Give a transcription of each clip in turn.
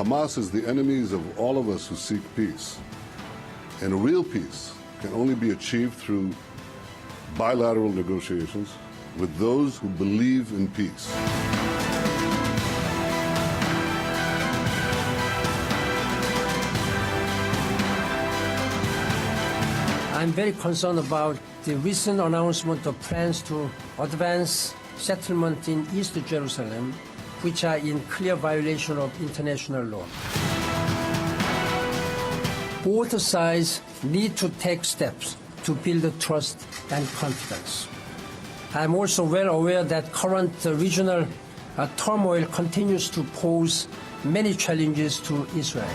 Hamas is the enemies of all of us who seek peace. And real peace can only be achieved through bilateral negotiations with those who believe in peace. I'm very concerned about the recent announcement of plans to advance settlement in East Jerusalem, which are in clear violation of international law. Both sides need to take steps to build trust and confidence. I'm also well aware that current regional turmoil continues to pose many challenges to Israel.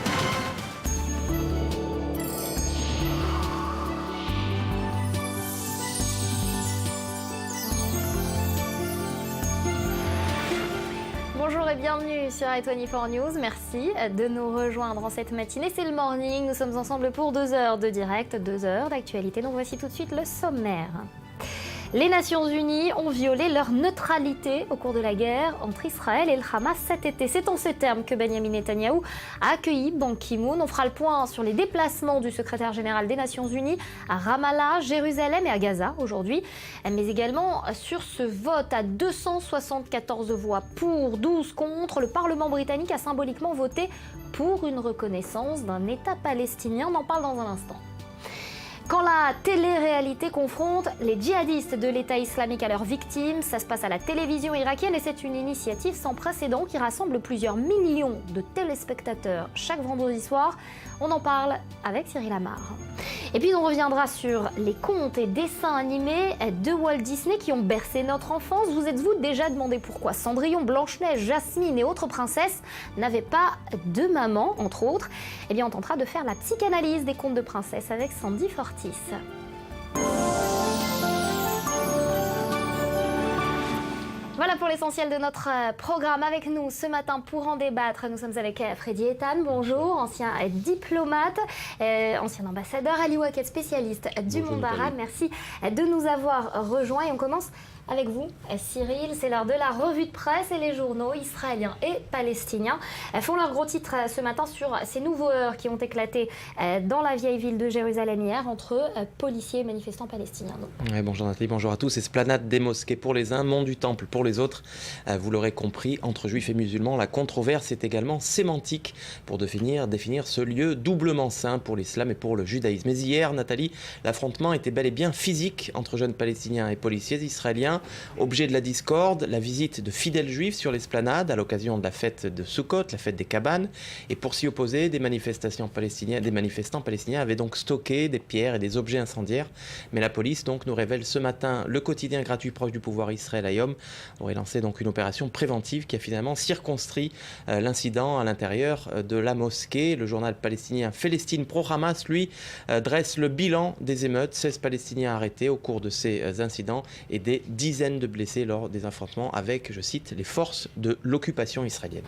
Bonjour et bienvenue sur i24 News. Merci de nous rejoindre en cette matinée. C'est le morning. Nous sommes ensemble pour 2 heures de direct, 2 heures d'actualité. Donc voici tout de suite le sommaire. Les Nations Unies ont violé leur neutralité au cours de la guerre entre Israël et le Hamas cet été. C'est en ces termes que Benjamin Netanyahou a accueilli Ban Ki-moon. On fera le point sur les déplacements du secrétaire général des Nations Unies à Ramallah, Jérusalem et à Gaza aujourd'hui, mais également sur ce vote à 274 voix pour, 12 contre. Le Parlement britannique a symboliquement voté pour une reconnaissance d'un État palestinien. On en parle dans un instant. Quand la télé-réalité confronte les djihadistes de l'État islamique à leurs victimes, ça se passe à la télévision irakienne et c'est une initiative sans précédent qui rassemble plusieurs millions de téléspectateurs chaque vendredi soir. On en parle avec Cyril Amar. Et puis on reviendra sur les contes et dessins animés de Walt Disney qui ont bercé notre enfance. Vous êtes-vous déjà demandé pourquoi Cendrillon, Blanche-Neige, Jasmine et autres princesses n'avaient pas de maman, entre autres? Eh bien on tentera de faire la psychanalyse des contes de princesses avec Sandy Fortis. Voilà pour l'essentiel de notre programme. Avec nous ce matin pour en débattre, nous sommes avec Freddy Ethan, bonjour, ancien diplomate, ancien ambassadeur, Ali Waquet, spécialiste du monde arabe. Merci de nous avoir rejoints et on commence avec vous, Cyril. C'est l'heure de la revue de presse et les journaux israéliens et palestiniens font leur gros titre ce matin sur ces nouveaux heurts qui ont éclaté dans la vieille ville de Jérusalem hier entre policiers et manifestants palestiniens. Ouais, bonjour Nathalie, bonjour à tous. Esplanade des mosquées pour les uns, mont du temple pour les autres. Vous l'aurez compris, entre juifs et musulmans, la controverse est également sémantique pour définir ce lieu doublement saint pour l'islam et pour le judaïsme. Mais hier, Nathalie, l'affrontement était bel et bien physique entre jeunes palestiniens et policiers israéliens. Objet de la discorde, la visite de fidèles juifs sur l'esplanade à l'occasion de la fête de Sukkot, la fête des cabanes. Et pour s'y opposer, des manifestants palestiniens avaient donc stocké des pierres et des objets incendiaires. Mais la police donc nous révèle ce matin le quotidien gratuit proche du pouvoir Israël Hayom aurait lancé donc une opération préventive qui a finalement circonscrit l'incident à l'intérieur de la mosquée. Le journal palestinien Palestine pro-Hamas, lui, dresse le bilan des émeutes. 16 Palestiniens arrêtés au cours de ces incidents et des dizaines de blessés lors des affrontements avec, je cite, les forces de l'occupation israélienne.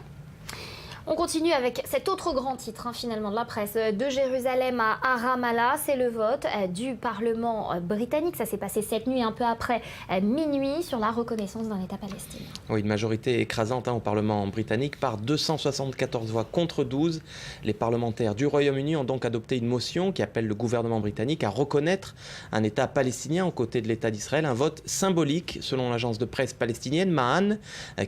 On continue avec cet autre grand titre finalement de la presse de Jérusalem à Ramallah. C'est le vote du Parlement britannique. Ça s'est passé cette nuit, un peu après minuit, sur la reconnaissance d'un État palestinien. Oui, une majorité écrasante au Parlement britannique par 274 voix contre 12. Les parlementaires du Royaume-Uni ont donc adopté une motion qui appelle le gouvernement britannique à reconnaître un État palestinien aux côtés de l'État d'Israël. Un vote symbolique selon l'agence de presse palestinienne Mahan,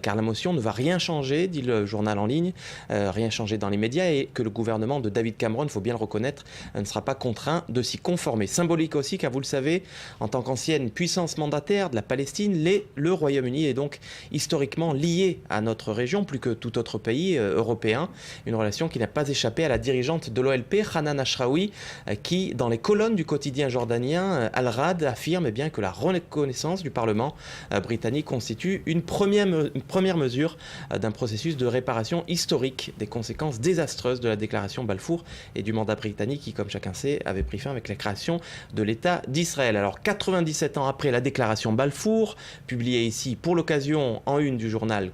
car la motion ne va rien changer, dit le journal en ligne. Rien changé dans les médias et que le gouvernement de David Cameron, il faut bien le reconnaître, ne sera pas contraint de s'y conformer. Symbolique aussi, car vous le savez, en tant qu'ancienne puissance mandataire de la Palestine, le Royaume-Uni est donc historiquement lié à notre région, plus que tout autre pays européen. Une relation qui n'a pas échappé à la dirigeante de l'OLP, Hanan Ashraoui, qui, dans les colonnes du quotidien jordanien, Al-Rad affirme bien que la reconnaissance du Parlement britannique constitue une première mesure d'un processus de réparation historique des conséquences désastreuses de la déclaration Balfour et du mandat britannique qui, comme chacun sait, avait pris fin avec la création de l'État d'Israël. Alors, 97 ans après la déclaration Balfour, publiée ici pour l'occasion en une du journal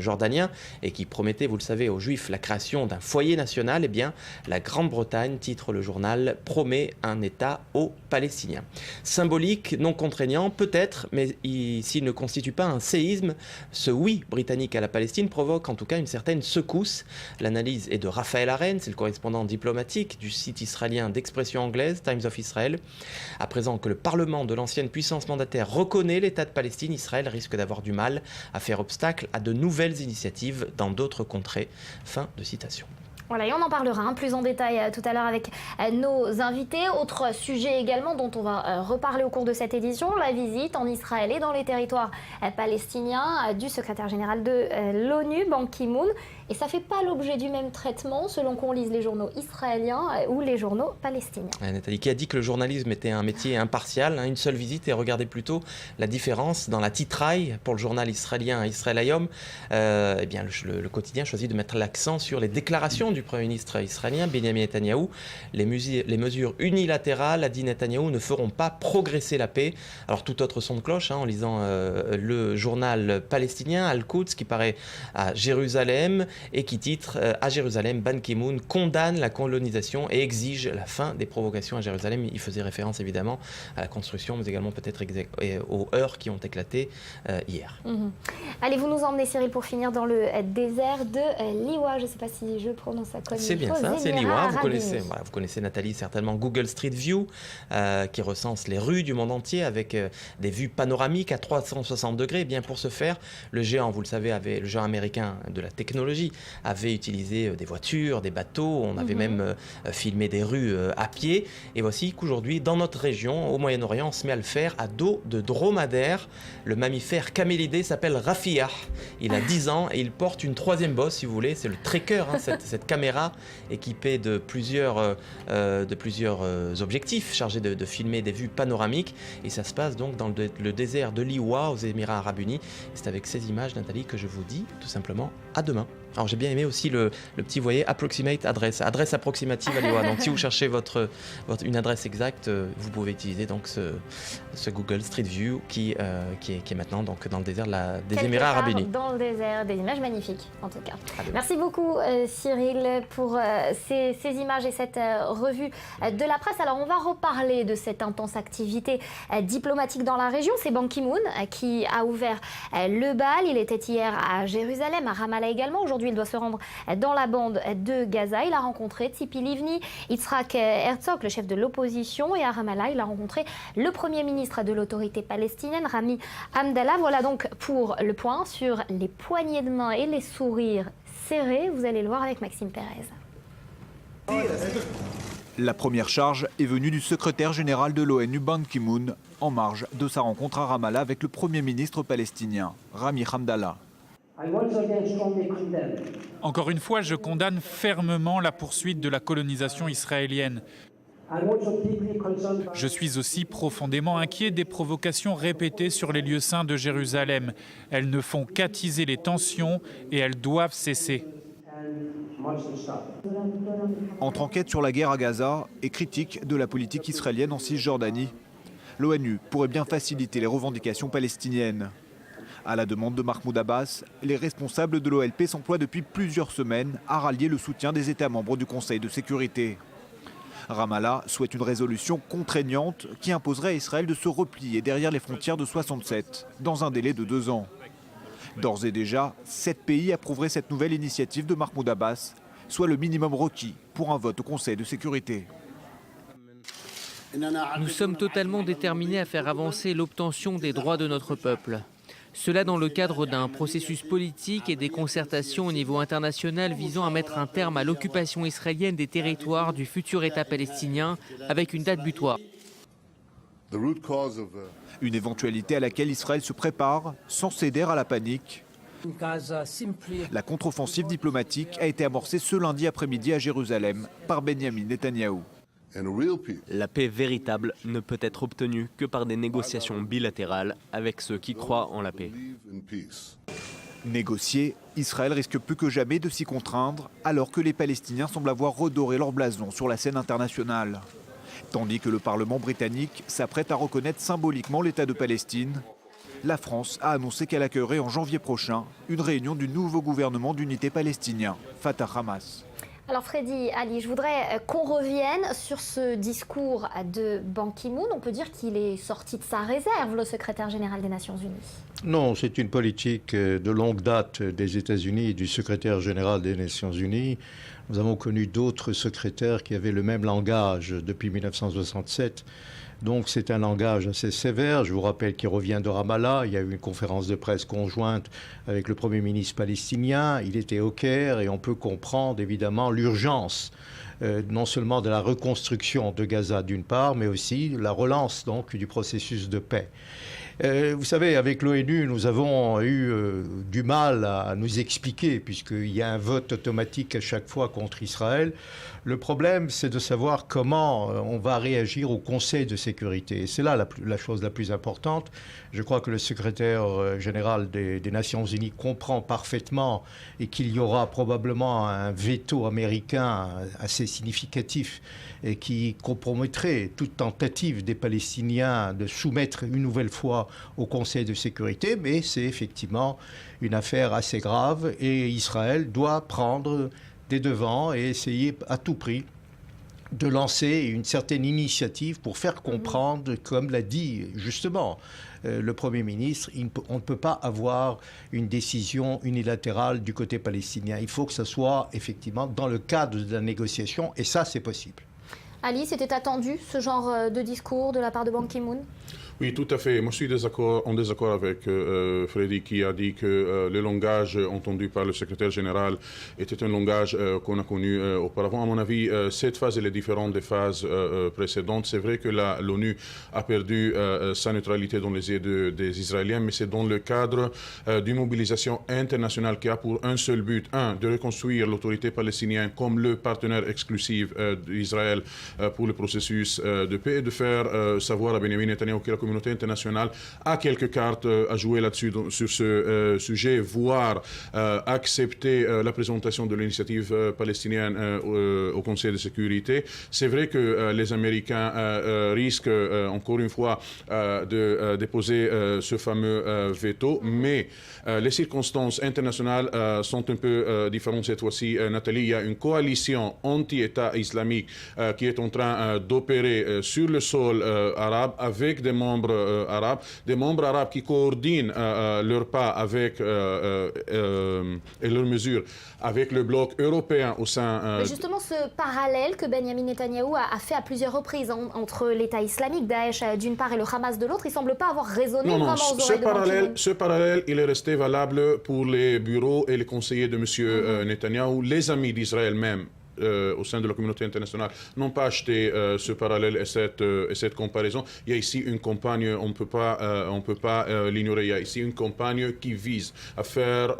jordanien et qui promettait, vous le savez, aux Juifs la création d'un foyer national, eh bien, la Grande-Bretagne, titre le journal, promet un État aux Palestiniens. Symbolique, non contraignant, peut-être, mais s'il ne constitue pas un séisme, ce oui britannique à la Palestine provoque en tout cas une certaine secousse secousse. L'analyse est de Raphaël Arène, c'est le correspondant diplomatique du site israélien d'expression anglaise, Times of Israel. À présent que le Parlement de l'ancienne puissance mandataire reconnaît l'État de Palestine, Israël risque d'avoir du mal à faire obstacle à de nouvelles initiatives dans d'autres contrées. Fin de citation. Voilà, et on en parlera plus en détail tout à l'heure avec nos invités. Autre sujet également dont on va reparler au cours de cette édition, la visite en Israël et dans les territoires palestiniens du secrétaire général de l'ONU, Ban Ki-moon. Et ça ne fait pas l'objet du même traitement selon qu'on lise les journaux israéliens ou les journaux palestiniens. Nathalie, qui a dit que le journalisme était un métier impartial, une seule visite, et regardez plutôt la différence dans la titraille pour le journal israélien Israël Hayom. Eh bien, le quotidien choisit de mettre l'accent sur les déclarations du Premier ministre israélien Benjamin Netanyahou. Les mesures unilatérales, a dit Netanyahou, ne feront pas progresser la paix. Alors tout autre son de cloche, en lisant le journal palestinien Al-Quds qui paraît à Jérusalem et qui titre à Jérusalem, Ban Ki-moon condamne la colonisation et exige la fin des provocations à Jérusalem. Il faisait référence évidemment à la construction, mais également peut-être aux heurts qui ont éclaté hier. Allez, vous nous emmenez, Cyril, pour finir dans le désert de Liwa. Je ne sais pas si je prononce ça comme c'est bien ça, c'est Liwa. Vous connaissez Nathalie certainement Google Street View qui recense les rues du monde entier avec des vues panoramiques à 360 degrés. Et bien pour ce faire, le géant, vous le savez, le géant américain de la technologie avait utilisé des voitures, des bateaux. On avait même filmé des rues à pied. Et voici qu'aujourd'hui, dans notre région, au Moyen-Orient, on se met à le faire à dos de dromadaire. Le mammifère camélidé s'appelle Rafia. Il a 10 ans et il porte une troisième bosse, si vous voulez. C'est le tracker, cette caméra équipée de plusieurs objectifs chargés de filmer des vues panoramiques. Et ça se passe donc dans le désert de Liwa, aux Émirats Arabes Unis. C'est avec ces images, Nathalie, que je vous dis tout simplement à demain. Alors j'ai bien aimé aussi le petit, vous voyez, approximate adresse approximative à Liwa. Donc si vous cherchez une adresse exacte, vous pouvez utiliser donc ce Google Street View qui est maintenant donc dans le désert des Émirats Arabes Unis. Dans le désert, des images magnifiques en tout cas. Merci beaucoup Cyril pour ces images et cette revue de la presse. Alors on va reparler de cette intense activité diplomatique dans la région. C'est Ban Ki-moon qui a ouvert le bal. Il était hier à Jérusalem, à Ramallah également. Aujourd'hui, il doit se rendre dans la bande de Gaza. Il a rencontré Tzipi Livni, Yitzhak Herzog, le chef de l'opposition. Et à Ramallah, il a rencontré le Premier ministre de l'autorité palestinienne, Rami Hamdallah. Voilà donc pour le point sur les poignées de main et les sourires serrés. Vous allez le voir avec Maxime Pérez. La première charge est venue du secrétaire général de l'ONU, Ban Ki-moon, en marge de sa rencontre à Ramallah avec le Premier ministre palestinien, Rami Hamdallah. Encore une fois, je condamne fermement la poursuite de la colonisation israélienne. Je suis aussi profondément inquiet des provocations répétées sur les lieux saints de Jérusalem. Elles ne font qu'attiser les tensions et elles doivent cesser. Entre enquête sur la guerre à Gaza et critique de la politique israélienne en Cisjordanie, l'ONU pourrait bien faciliter les revendications palestiniennes. À la demande de Mahmoud Abbas, les responsables de l'OLP s'emploient depuis plusieurs semaines à rallier le soutien des États membres du Conseil de sécurité. Ramallah souhaite une résolution contraignante qui imposerait à Israël de se replier derrière les frontières de 67 dans un délai de 2 ans. D'ores et déjà, 7 pays approuveraient cette nouvelle initiative de Mahmoud Abbas, soit le minimum requis pour un vote au Conseil de sécurité. Nous sommes totalement déterminés à faire avancer l'obtention des droits de notre peuple. Cela dans le cadre d'un processus politique et des concertations au niveau international visant à mettre un terme à l'occupation israélienne des territoires du futur État palestinien avec une date butoir. Une éventualité à laquelle Israël se prépare sans céder à la panique. La contre-offensive diplomatique a été amorcée ce lundi après-midi à Jérusalem par Benjamin Netanyahou. La paix véritable ne peut être obtenue que par des négociations bilatérales avec ceux qui croient en la paix. Négocier, Israël risque plus que jamais de s'y contraindre alors que les Palestiniens semblent avoir redoré leur blason sur la scène internationale. Tandis que le Parlement britannique s'apprête à reconnaître symboliquement l'État de Palestine, la France a annoncé qu'elle accueillerait en janvier prochain une réunion du nouveau gouvernement d'unité palestinien, Fatah Hamas. Alors Freddy, Ali, je voudrais qu'on revienne sur ce discours de Ban Ki-moon. On peut dire qu'il est sorti de sa réserve, le secrétaire général des Nations Unies. Non, c'est une politique de longue date des États-Unis et du secrétaire général des Nations Unies. Nous avons connu d'autres secrétaires qui avaient le même langage depuis 1967. Donc c'est un langage assez sévère. Je vous rappelle qu'il revient de Ramallah. Il y a eu une conférence de presse conjointe avec le Premier ministre palestinien. Il était au Caire et on peut comprendre évidemment l'urgence non seulement de la reconstruction de Gaza d'une part, mais aussi la relance donc du processus de paix. Vous savez, avec l'ONU, nous avons eu du mal à nous expliquer, puisqu'il y a un vote automatique à chaque fois contre Israël. Le problème, c'est de savoir comment on va réagir au Conseil de sécurité. Et c'est là la chose la plus importante. Je crois que le secrétaire général des Nations Unies comprend parfaitement et qu'il y aura probablement un veto américain assez significatif et qui compromettrait toute tentative des Palestiniens de soumettre une nouvelle fois au Conseil de sécurité. Mais c'est effectivement une affaire assez grave et Israël doit prendre des devants et essayer à tout prix de lancer une certaine initiative pour faire comprendre, comme l'a dit justement le Premier ministre, on ne peut pas avoir une décision unilatérale du côté palestinien. Il faut que ce soit effectivement dans le cadre de la négociation et ça, c'est possible. Ali, c'était attendu ce genre de discours de la part de Ban Ki-moon? Oui, tout à fait. Moi, je suis en désaccord avec Freddy qui a dit que le langage entendu par le secrétaire général était un langage qu'on a connu auparavant. À mon avis, cette phase elle est différente des phases précédentes. C'est vrai que l'ONU a perdu sa neutralité dans les yeux des Israéliens, mais c'est dans le cadre d'une mobilisation internationale qui a pour un seul but, de reconstruire l'autorité palestinienne comme le partenaire exclusif d'Israël pour le processus de paix et de faire savoir à Benjamin Netanyahu que la communauté internationale a quelques cartes à jouer là-dessus sur ce sujet, voire accepter la présentation de l'initiative palestinienne au Conseil de sécurité. C'est vrai que les Américains risquent encore une fois de déposer ce fameux veto, mais les circonstances internationales sont un peu différentes cette fois-ci. Nathalie, il y a une coalition anti-État islamique qui est en train d'opérer sur le sol arabe avec des membres arabes qui coordinent leurs pas avec et leurs mesures avec le bloc européen au sein... Mais justement, ce parallèle que Benjamin Netanyahou a fait à plusieurs reprises entre l'État islamique, Daesh d'une part et le Hamas de l'autre, il ne semble pas avoir résonné vraiment aux oreilles de Ban Ki-moon. Ce parallèle, il est resté valable pour les bureaux et les conseillers de M. Netanyahou, les amis d'Israël même. Au sein de la communauté internationale, n'ont pas acheté ce parallèle et cette comparaison. Il y a ici une campagne, on ne peut pas l'ignorer, il y a ici une campagne qui vise à faire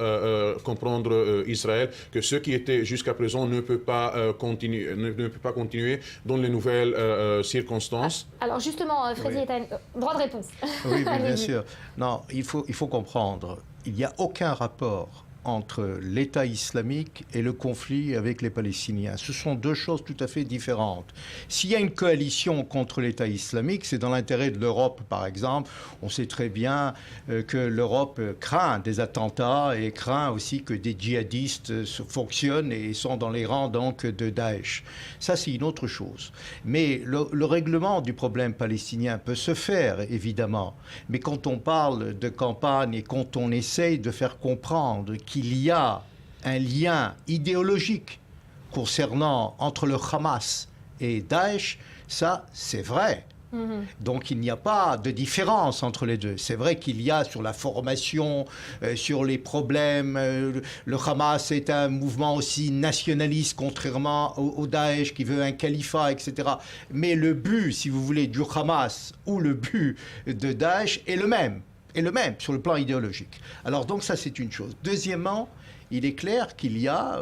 comprendre Israël que ce qui était jusqu'à présent ne peut pas continuer dans les nouvelles circonstances. Alors justement, Freddy, Oui. est à droit de réponse. Oui, bien Allez-y. sûr. Non, il faut comprendre, il n'y a aucun rapport entre l'État islamique et le conflit avec les Palestiniens. Ce sont deux choses tout à fait différentes. S'il y a une coalition contre l'État islamique, c'est dans l'intérêt de l'Europe, par exemple. On sait très bien que l'Europe craint des attentats et craint aussi que des djihadistes fonctionnent et sont dans les rangs donc de Daesh. Ça, c'est une autre chose. Mais le règlement du problème palestinien peut se faire, évidemment. Mais quand on parle de campagne et quand on essaye de faire comprendre qu'il y a un lien idéologique concernant entre le Hamas et Daesh, ça, c'est vrai. Donc il n'y a pas de différence entre les deux. C'est vrai qu'il y a sur la formation, sur les problèmes, le Hamas est un mouvement aussi nationaliste contrairement au Daesh qui veut un califat, etc. Mais le but, si vous voulez, du Hamas ou le but de Daesh est le même sur le plan idéologique. Alors donc ça c'est une chose. Deuxièmement, il est clair qu'il y a,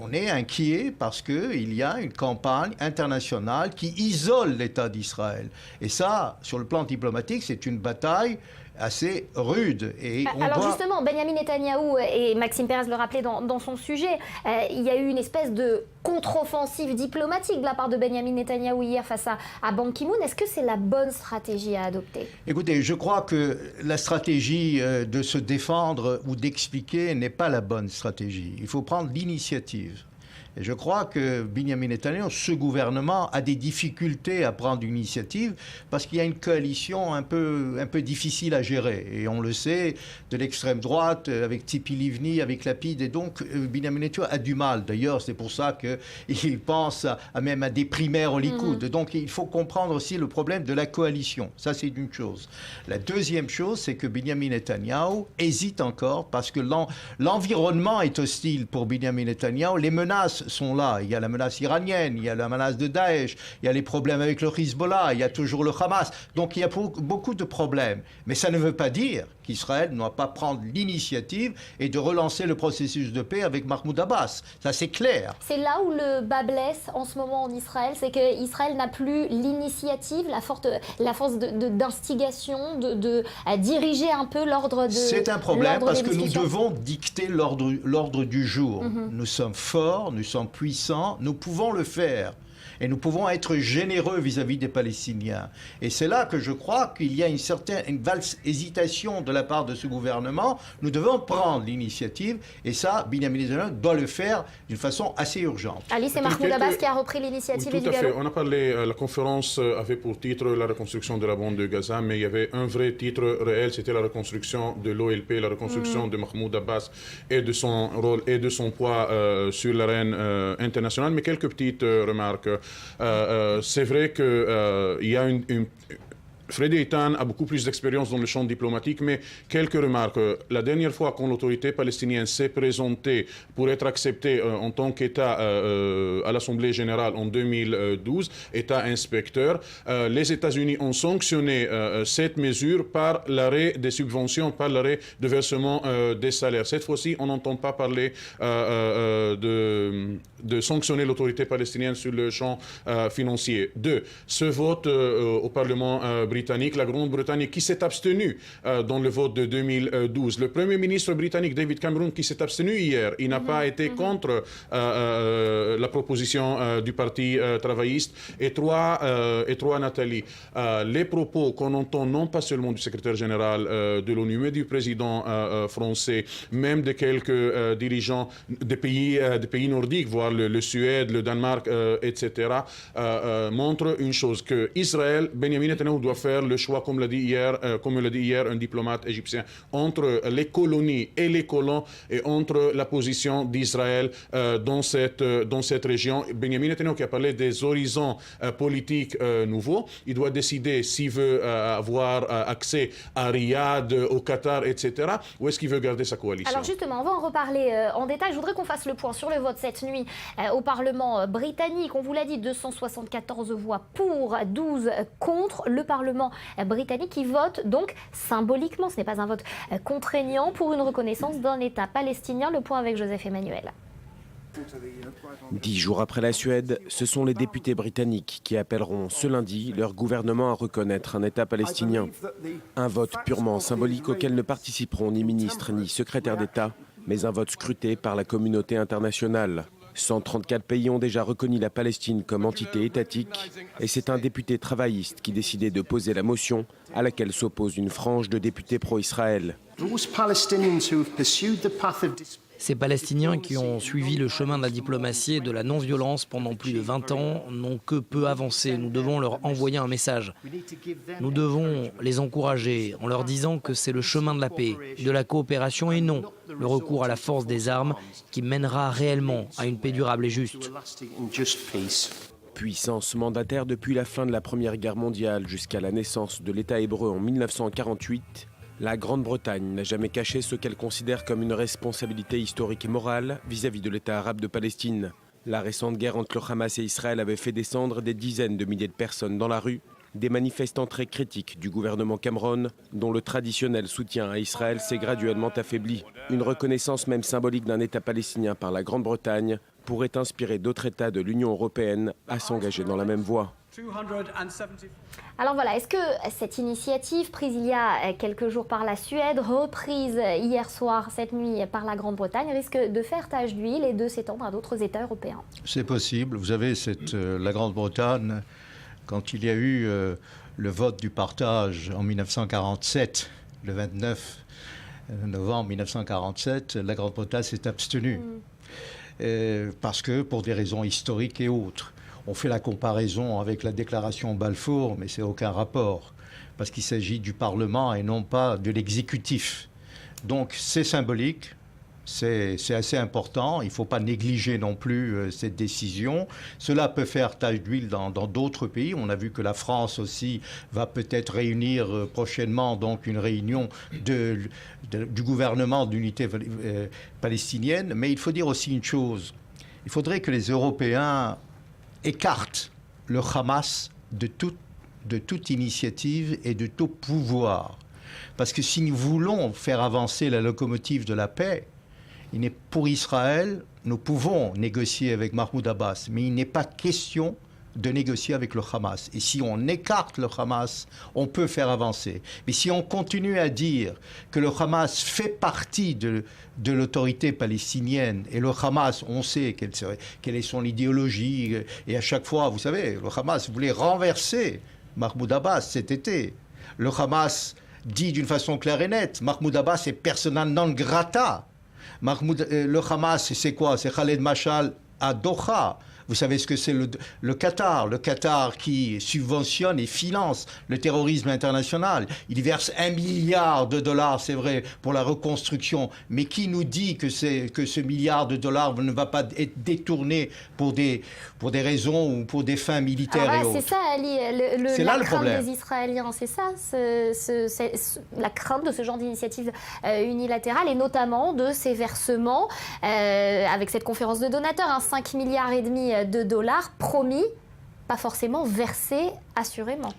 on est inquiet parce qu'il y a une campagne internationale qui isole l'État d'Israël. Et ça, sur le plan diplomatique, c'est une bataille assez rude. Et Alors justement, Benjamin Netanyahou et Maxime Perez le rappelaient dans son sujet, il y a eu une espèce de contre-offensive diplomatique de la part de Benjamin Netanyahou hier face à Ban Ki-moon. Est-ce que c'est la bonne stratégie à adopter? Écoutez, je crois que la stratégie de se défendre ou d'expliquer n'est pas la bonne stratégie. Il faut prendre l'initiative. Et je crois que Benjamin Netanyahu, ce gouvernement, a des difficultés à prendre une initiative parce qu'il y a une coalition un peu difficile à gérer. Et on le sait, de l'extrême droite, avec Tzipi Livni, avec Lapid. Et donc, Benjamin Netanyahu a du mal. D'ailleurs, c'est pour ça qu'il pense même à des primaires au Likoud. Donc, il faut comprendre aussi le problème de la coalition. Ça, c'est une chose. La deuxième chose, c'est que Benjamin Netanyahu hésite encore parce que l'environnement est hostile pour Benjamin Netanyahu. Les menaces sont là. Il y a la menace iranienne, il y a la menace de Daesh, il y a les problèmes avec le Hezbollah, il y a toujours le Hamas. Donc il y a beaucoup de problèmes. Mais ça ne veut pas dire qu'Israël ne doit pas prendre l'initiative et de relancer le processus de paix avec Mahmoud Abbas. Ça, c'est clair. C'est là où le bas blesse en ce moment en Israël, c'est qu'Israël n'a plus l'initiative, la force d'instigation, de diriger un peu l'ordre de... C'est un problème parce que nous devons dicter l'ordre du jour. Nous sommes forts, nous sommes puissants, nous pouvons le faire. Et nous pouvons être généreux vis-à-vis des Palestiniens. Et c'est là que je crois qu'il y a une valse hésitation de la part de ce gouvernement. Nous devons prendre l'initiative. Et ça, Benjamin Netanyahu doit le faire d'une façon assez urgente. Ali, c'est Mahmoud Abbas qui a repris l'initiative. Oui, tout à fait. On a parlé, la conférence avait pour titre la reconstruction de la bande de Gaza, mais il y avait un vrai titre réel, c'était la reconstruction de l'OLP, la reconstruction de Mahmoud Abbas et de son rôle et de son poids sur l'arène internationale. Mais quelques petites remarques. C'est vrai qu'il y a Fredi Eitan a beaucoup plus d'expérience dans le champ diplomatique, mais quelques remarques. La dernière fois quand l'autorité palestinienne s'est présentée pour être acceptée en tant qu'État à l'Assemblée générale en 2012, État inspecteur, les États-Unis ont sanctionné cette mesure par l'arrêt des subventions, par l'arrêt de versement des salaires. Cette fois-ci, on n'entend pas parler de sanctionner l'autorité palestinienne sur le champ financier. Deux, ce vote au Parlement britannique, la Grande-Bretagne qui s'est abstenue dans le vote de 2012. Le Premier ministre britannique David Cameron qui s'est abstenu hier, il n'a pas été contre la proposition du Parti travailliste. Et trois, Nathalie, les propos qu'on entend non pas seulement du secrétaire général de l'ONU, mais du président français, même de quelques dirigeants des pays nordiques, voire le Suède, le Danemark, etc., montrent une chose, que Israël, Benjamin Netanyahu doit faire le choix, comme l'a dit hier un diplomate égyptien, entre les colonies et les colons et entre la position d'Israël dans cette région. Benjamin Netanyahu qui a parlé des horizons politiques nouveaux, il doit décider s'il veut avoir accès à Riyad, au Qatar, etc., ou est-ce qu'il veut garder sa coalition? Alors justement, on va en reparler en détail. Je voudrais qu'on fasse le point sur le vote cette nuit au Parlement britannique. On vous l'a dit, 274 voix pour, 12 contre. Le Parlement britannique qui vote donc symboliquement, ce n'est pas un vote contraignant, pour une reconnaissance d'un État palestinien. Le point avec Joseph Emmanuel. 10 jours après la Suède, ce sont les députés britanniques qui appelleront ce lundi leur gouvernement à reconnaître un État palestinien. Un vote purement symbolique auquel ne participeront ni ministres ni secrétaires d'État, mais un vote scruté par la communauté internationale. 134 pays ont déjà reconnu la Palestine comme entité étatique et c'est un député travailliste qui décidait de poser la motion à laquelle s'oppose une frange de députés pro-Israël. Ces Palestiniens qui ont suivi le chemin de la diplomatie et de la non-violence pendant plus de 20 ans n'ont que peu avancé. Nous devons leur envoyer un message. Nous devons les encourager en leur disant que c'est le chemin de la paix, de la coopération et non le recours à la force des armes qui mènera réellement à une paix durable et juste. Puissance mandataire depuis la fin de la Première Guerre mondiale jusqu'à la naissance de l'État hébreu en 1948, la Grande-Bretagne n'a jamais caché ce qu'elle considère comme une responsabilité historique et morale vis-à-vis de l'État arabe de Palestine. La récente guerre entre le Hamas et Israël avait fait descendre des dizaines de milliers de personnes dans la rue, des manifestants très critiques du gouvernement Cameron, dont le traditionnel soutien à Israël s'est graduellement affaibli. Une reconnaissance même symbolique d'un État palestinien par la Grande-Bretagne pourrait inspirer d'autres États de l'Union européenne à s'engager dans la même voie. Alors voilà, est-ce que cette initiative prise il y a quelques jours par la Suède, reprise hier soir, cette nuit par la Grande-Bretagne, risque de faire tache d'huile et de s'étendre à d'autres États européens? C'est possible. Vous avez la Grande-Bretagne, quand il y a eu le vote du partage en 1947, le 29 novembre 1947, la Grande-Bretagne s'est abstenue. parce que pour des raisons historiques et autres. On fait la comparaison avec la déclaration Balfour, mais c'est aucun rapport, parce qu'il s'agit du Parlement et non pas de l'exécutif. Donc c'est symbolique. C'est assez important. Il ne faut pas négliger non plus cette décision. Cela peut faire tache d'huile dans d'autres pays. On a vu que la France aussi va peut-être réunir prochainement donc une réunion du gouvernement d'unité palestinienne. Mais il faut dire aussi une chose. Il faudrait que les Européens écartent le Hamas de toute initiative et de tout pouvoir. Parce que si nous voulons faire avancer la locomotive de la paix, pour Israël, nous pouvons négocier avec Mahmoud Abbas, mais il n'est pas question de négocier avec le Hamas. Et si on écarte le Hamas, on peut faire avancer. Mais si on continue à dire que le Hamas fait partie de l'autorité palestinienne, et le Hamas, on sait quelle est son idéologie, et à chaque fois, vous savez, le Hamas voulait renverser Mahmoud Abbas cet été. Le Hamas dit d'une façon claire et nette, Mahmoud Abbas est persona non grata. Le Hamas, c'est quoi? C'est Khaled Mashal à Doha. Vous savez ce que c'est le Qatar. Le Qatar qui subventionne et finance le terrorisme international. Il verse $1 milliard, c'est vrai, pour la reconstruction. Mais qui nous dit que ce $1 milliard ne va pas être détourné pour des raisons ou pour des fins militaires et autres? C'est ça, Ali, c'est la là le crainte problème des Israéliens. C'est ça, la crainte de ce genre d'initiative unilatérale et notamment de ces versements avec cette conférence de donateurs, 5,5 milliards de dollars promis, pas forcément versés assurément.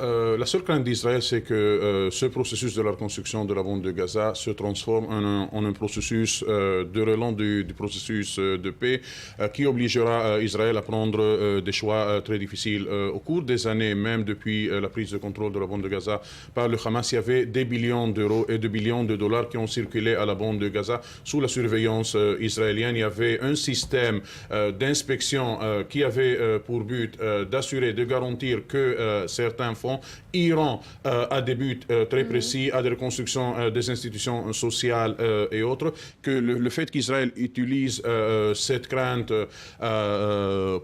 La seule crainte d'Israël, c'est que ce processus de la reconstruction de la bande de Gaza se transforme en un processus de relance du processus de paix qui obligera Israël à prendre des choix très difficiles. Au cours des années, même depuis la prise de contrôle de la bande de Gaza par le Hamas, il y avait des billions d'euros et de billions de dollars qui ont circulé à la bande de Gaza sous la surveillance israélienne. Il y avait un système d'inspection qui avait pour but d'assurer, de garantir que certains fonds iront à des buts très précis, à des reconstructions des institutions sociales et autres, que le fait qu'Israël utilise cette crainte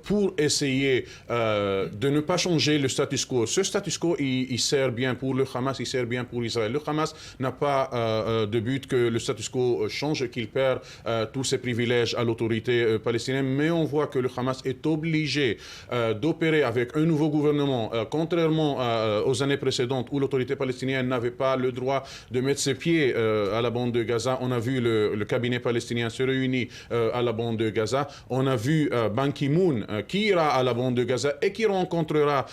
pour essayer de ne pas changer le status quo. Ce status quo, il sert bien pour le Hamas, il sert bien pour Israël. Le Hamas n'a pas de but que le status quo change, qu'il perd tous ses privilèges à l'autorité palestinienne, mais on voit que le Hamas est obligé d'opérer avec un nouveau gouvernement, contrairement aux années précédentes où l'autorité palestinienne n'avait pas le droit de mettre ses pieds à la bande de Gaza. On a vu le cabinet palestinien se réunir à la bande de Gaza. On a vu Ban Ki-moon qui ira à la bande de Gaza et qui rencontrera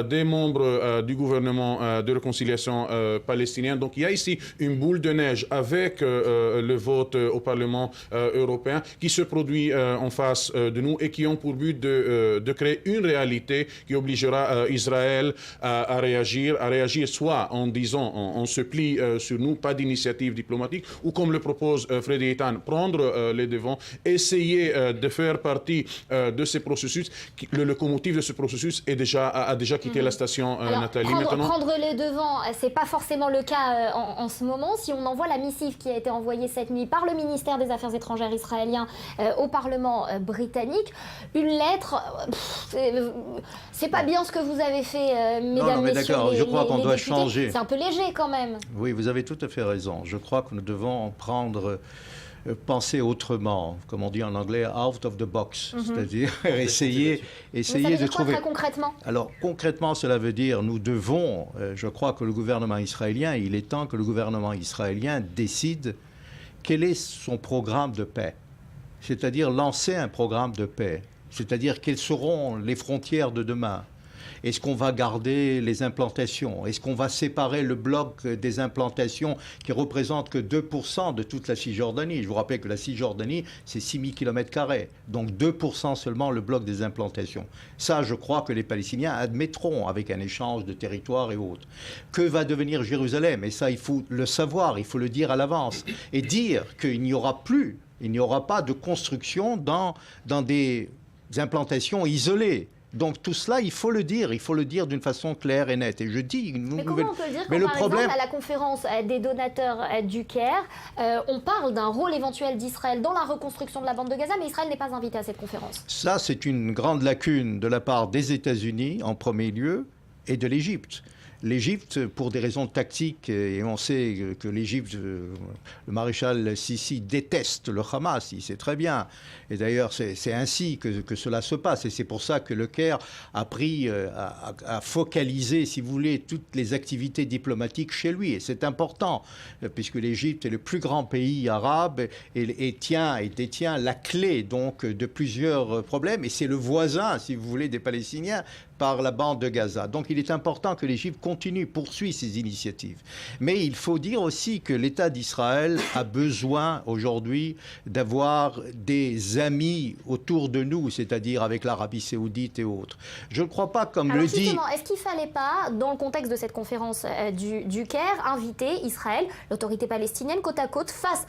des membres du gouvernement de réconciliation palestinien. Donc il y a ici une boule de neige avec le vote au Parlement européen qui se produit en face de nous et qui ont pour but de créer une réalité qui obligera Israël à réagir soit en disant on se plie sur nous, pas d'initiative diplomatique, ou comme le propose Freddy Eitan, prendre les devants, essayer de faire partie de ces processus. Le locomotive de ce processus a déjà quitté la station. Alors, Nathalie. prendre les devants, c'est pas forcément le cas en ce moment. Si on envoie la missive qui a été envoyée cette nuit par le ministère des Affaires étrangères israélien au Parlement britannique, une lettre, c'est pas bien ce que vous avez fait, mesdames, messieurs. Je crois qu'on doit changer. C'est un peu léger quand même. Oui, vous avez tout à fait raison. Je crois que nous devons penser autrement, comme on dit en anglais, out of the box, c'est-à-dire essayer de trouver. Très concrètement. Alors concrètement, cela veut dire nous devons. Je crois que le gouvernement israélien, il est temps que le gouvernement israélien décide quel est son programme de paix, c'est-à-dire lancer un programme de paix, c'est-à-dire quelles seront les frontières de demain. Est-ce qu'on va garder les implantations? Est-ce qu'on va séparer le bloc des implantations qui représente que 2% de toute la Cisjordanie? Je vous rappelle que la Cisjordanie, c'est 6 000 km². Donc 2% seulement le bloc des implantations. Ça, je crois que les Palestiniens admettront avec un échange de territoire et autres. Que va devenir Jérusalem? Et ça, il faut le savoir, il faut le dire à l'avance. Et dire qu'il n'y aura pas de construction dans des implantations isolées. Donc tout cela, il faut le dire d'une façon claire et nette. Et je dis mais comment on peut le dire quand, par exemple, à la conférence des donateurs du Caire, on parle d'un rôle éventuel d'Israël dans la reconstruction de la bande de Gaza, mais Israël n'est pas invité à cette conférence? Ça, c'est une grande lacune de la part des États-Unis, en premier lieu, et de l'Égypte. L'Égypte, pour des raisons tactiques, et on sait que l'Égypte, le maréchal Sissi déteste le Hamas, il sait très bien. Et d'ailleurs, c'est ainsi que cela se passe. Et c'est pour ça que le Caire a pris à focaliser, si vous voulez, toutes les activités diplomatiques chez lui. Et c'est important, puisque l'Égypte est le plus grand pays arabe et détient la clé donc de plusieurs problèmes. Et c'est le voisin, si vous voulez, des Palestiniens par la bande de Gaza. Donc il est important que l'Égypte poursuit ses initiatives. Mais il faut dire aussi que l'État d'Israël a besoin aujourd'hui d'avoir des amis autour de nous, c'est-à-dire avec l'Arabie saoudite et autres. Je ne crois pas, comme le dit... Est-ce qu'il ne fallait pas, dans le contexte de cette conférence du Caire, inviter Israël, l'autorité palestinienne, côte à côte face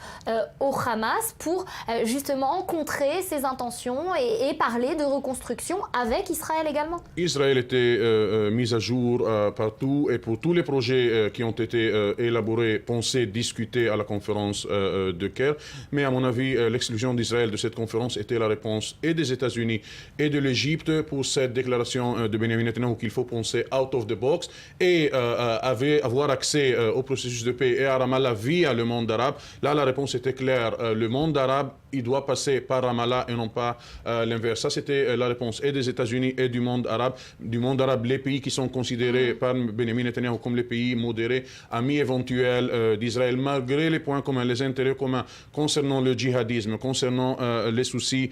au Hamas pour justement contrer ses intentions et parler de reconstruction avec Israël également? Israël était mise à jour partout et pour tous les projets qui ont été élaborés, pensés, discutés à la conférence de Caire. Mais à mon avis, l'exclusion d'Israël de cette conférence était la réponse et des États-Unis et de l'Égypte pour cette déclaration de Benjamin Netanyahu qu'il faut penser out of the box et avoir accès au processus de paix et à Ramallah via le monde arabe. Là, la réponse était claire. Le monde arabe, il doit passer par Ramallah et non pas l'inverse. Ça, c'était la réponse et des États-Unis et du monde arabe. Du monde arabe, les pays qui sont considérés par Benjamin Netanyahu comme les pays modérés, amis éventuels d'Israël, malgré les points communs, les intérêts communs concernant le djihadisme, concernant les soucis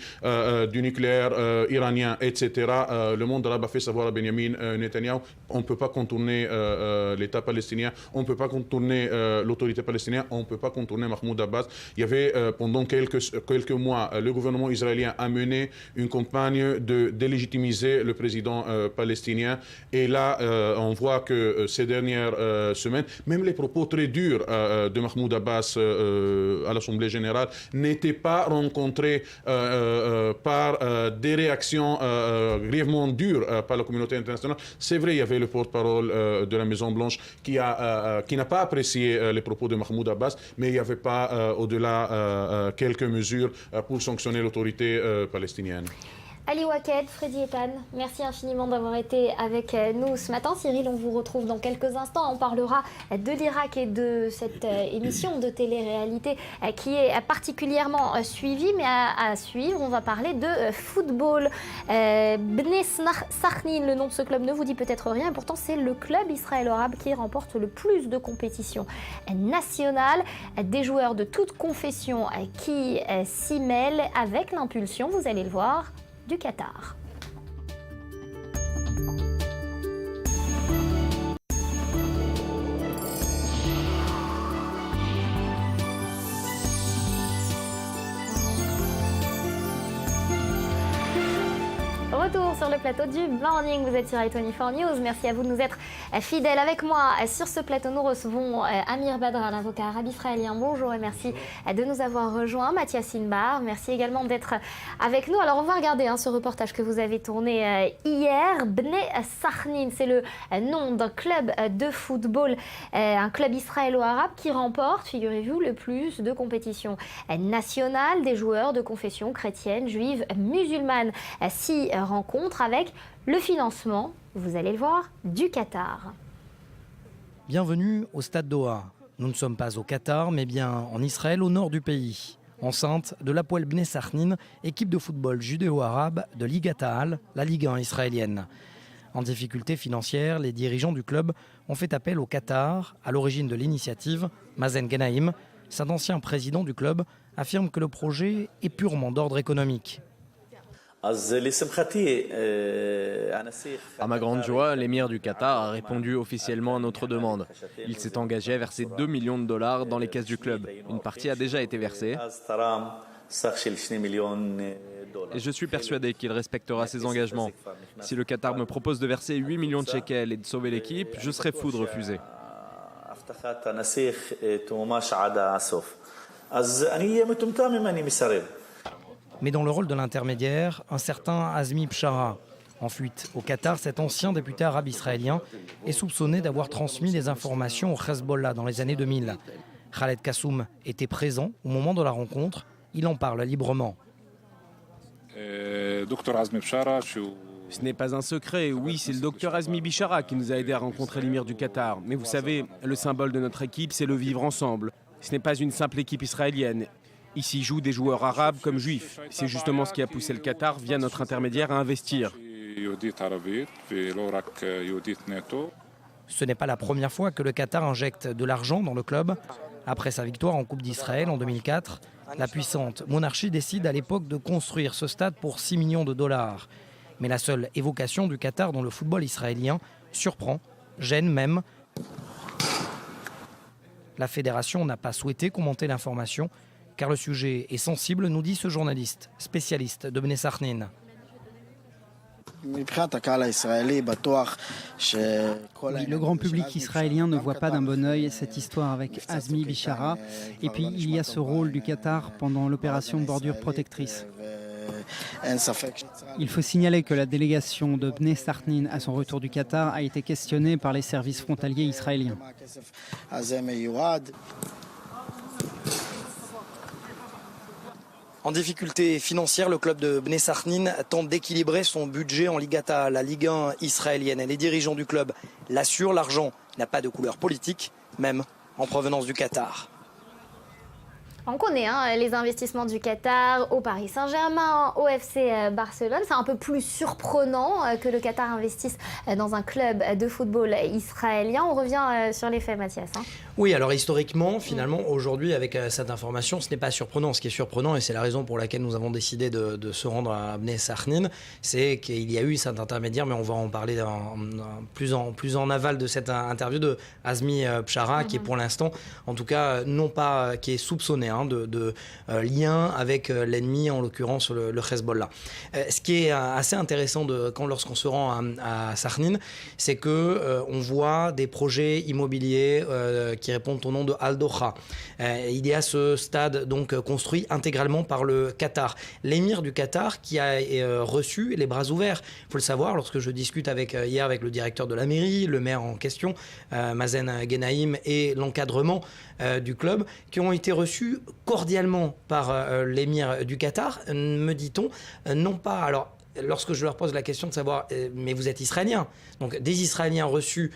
du nucléaire iranien, etc. Le monde arabe a fait savoir à Benjamin Netanyahu, on ne peut pas contourner l'État palestinien, on ne peut pas contourner l'autorité palestinienne, on ne peut pas contourner Mahmoud Abbas. Il y avait pendant quelques mois, le gouvernement israélien a mené une campagne de délégitimiser le président palestinien. Et là, on voit que ces dernières semaines, même les propos très durs de Mahmoud Abbas à l'Assemblée générale n'étaient pas rencontrés par des réactions grièvement dures par la communauté internationale. C'est vrai, il y avait le porte-parole de la Maison-Blanche qui n'a pas apprécié les propos de Mahmoud Abbas, mais il n'y avait pas au-delà quelques mesures pour sanctionner l'autorité palestinienne. Ali Waked, Freddy Etan, merci infiniment d'avoir été avec nous ce matin. Cyril, on vous retrouve dans quelques instants. On parlera de l'Irak et de cette émission de télé-réalité qui est particulièrement suivie. Mais à suivre, on va parler de football. Bnei Sakhnin, le nom de ce club ne vous dit peut-être rien. Pourtant, c'est le club israélo-arabe qui remporte le plus de compétitions nationales. Des joueurs de toute confession qui s'y mêlent avec l'impulsion, vous allez le voir, du Qatar. Retour sur le plateau du Morning, vous êtes sur i24 News. Merci à vous de nous être fidèles avec moi. Sur ce plateau, nous recevons Amir Badra, l'avocat arabe israélien. Bonjour et merci de nous avoir rejoints. Mathias Inbar, merci également d'être avec nous. Alors on va regarder ce reportage que vous avez tourné hier. Bnei Sakhnin, c'est le nom d'un club de football, un club israélo-arabe qui remporte, figurez-vous, le plus de compétitions nationales. Des joueurs de confession chrétienne, juive, musulmane s'y rencontre avec le financement, vous allez le voir, du Qatar. Bienvenue au Stade Doha. Nous ne sommes pas au Qatar, mais bien en Israël, au nord du pays. Enceinte de l'Hapoel Bnei Sakhnin, équipe de football judéo-arabe de Ligat Ha'al, la Ligue 1 israélienne. En difficulté financière, les dirigeants du club ont fait appel au Qatar. À l'origine de l'initiative, Mazen Ghanaim, cet ancien président du club, affirme que le projet est purement d'ordre économique. À ma grande joie, l'émir du Qatar a répondu officiellement à notre demande. Il s'est engagé à verser 2 millions de dollars dans les caisses du club. Une partie a déjà été versée. Et je suis persuadé qu'il respectera ses engagements. Si le Qatar me propose de verser 8 millions de shekels et de sauver l'équipe, je serai fou de refuser. Mais dans le rôle de l'intermédiaire, un certain Azmi Bshara. En fuite au Qatar, cet ancien député arabe israélien est soupçonné d'avoir transmis des informations au Hezbollah dans les années 2000. Khaled Kassoum était présent au moment de la rencontre. Il en parle librement. Ce n'est pas un secret, oui, c'est le docteur Azmi Bishara qui nous a aidés à rencontrer l'émir du Qatar. Mais vous savez, le symbole de notre équipe, c'est le vivre ensemble. Ce n'est pas une simple équipe israélienne. Ici jouent des joueurs arabes comme juifs. C'est justement ce qui a poussé le Qatar, via notre intermédiaire, à investir. Ce n'est pas la première fois que le Qatar injecte de l'argent dans le club. Après sa victoire en Coupe d'Israël en 2004, la puissante monarchie décide à l'époque de construire ce stade pour 6 millions de dollars. Mais la seule évocation du Qatar dans le football israélien surprend, gêne même. La fédération n'a pas souhaité commenter l'information, car le sujet est sensible, nous dit ce journaliste, spécialiste de Bnei Sarnin. Oui, le grand public israélien ne voit pas d'un bon œil cette histoire avec Azmi Bishara. Et puis il y a ce rôle du Qatar pendant l'opération Bordure Protectrice. Il faut signaler que la délégation de Bnei Sarnin à son retour du Qatar a été questionnée par les services frontaliers israéliens. En difficulté financière, le club de Bnei Sarnin tente d'équilibrer son budget en Ligata, la Ligue 1 israélienne. Et les dirigeants du club l'assurent, l'argent n'a pas de couleur politique, même en provenance du Qatar. On connaît les investissements du Qatar au Paris Saint-Germain, au FC Barcelone. C'est un peu plus surprenant que le Qatar investisse dans un club de football israélien. On revient sur les faits, Mathias. Oui, alors historiquement, finalement, aujourd'hui, avec cette information, ce n'est pas surprenant. Ce qui est surprenant, et c'est la raison pour laquelle nous avons décidé de se rendre à Bnei Sarnin, c'est qu'il y a eu cet intermédiaire, mais on va en parler plus en aval de cette interview de Azmi Bishara, qui est pour l'instant, en tout cas, non pas qui est soupçonné de lien avec l'ennemi, en l'occurrence le Hezbollah. Ce qui est assez intéressant lorsqu'on se rend à Sarnin, c'est que on voit des projets immobiliers qui répondent au nom de Al-Doha. Il y a ce stade donc construit intégralement par le Qatar. L'émir du Qatar qui a reçu les bras ouverts. Il faut le savoir, lorsque je discute hier avec le directeur de la mairie, le maire en question, Mazen Genaïm, et l'encadrement du club, qui ont été reçus cordialement par l'émir du Qatar, me dit-on, non pas... Alors, lorsque je leur pose la question de savoir, mais vous êtes israélien, donc des Israéliens reçus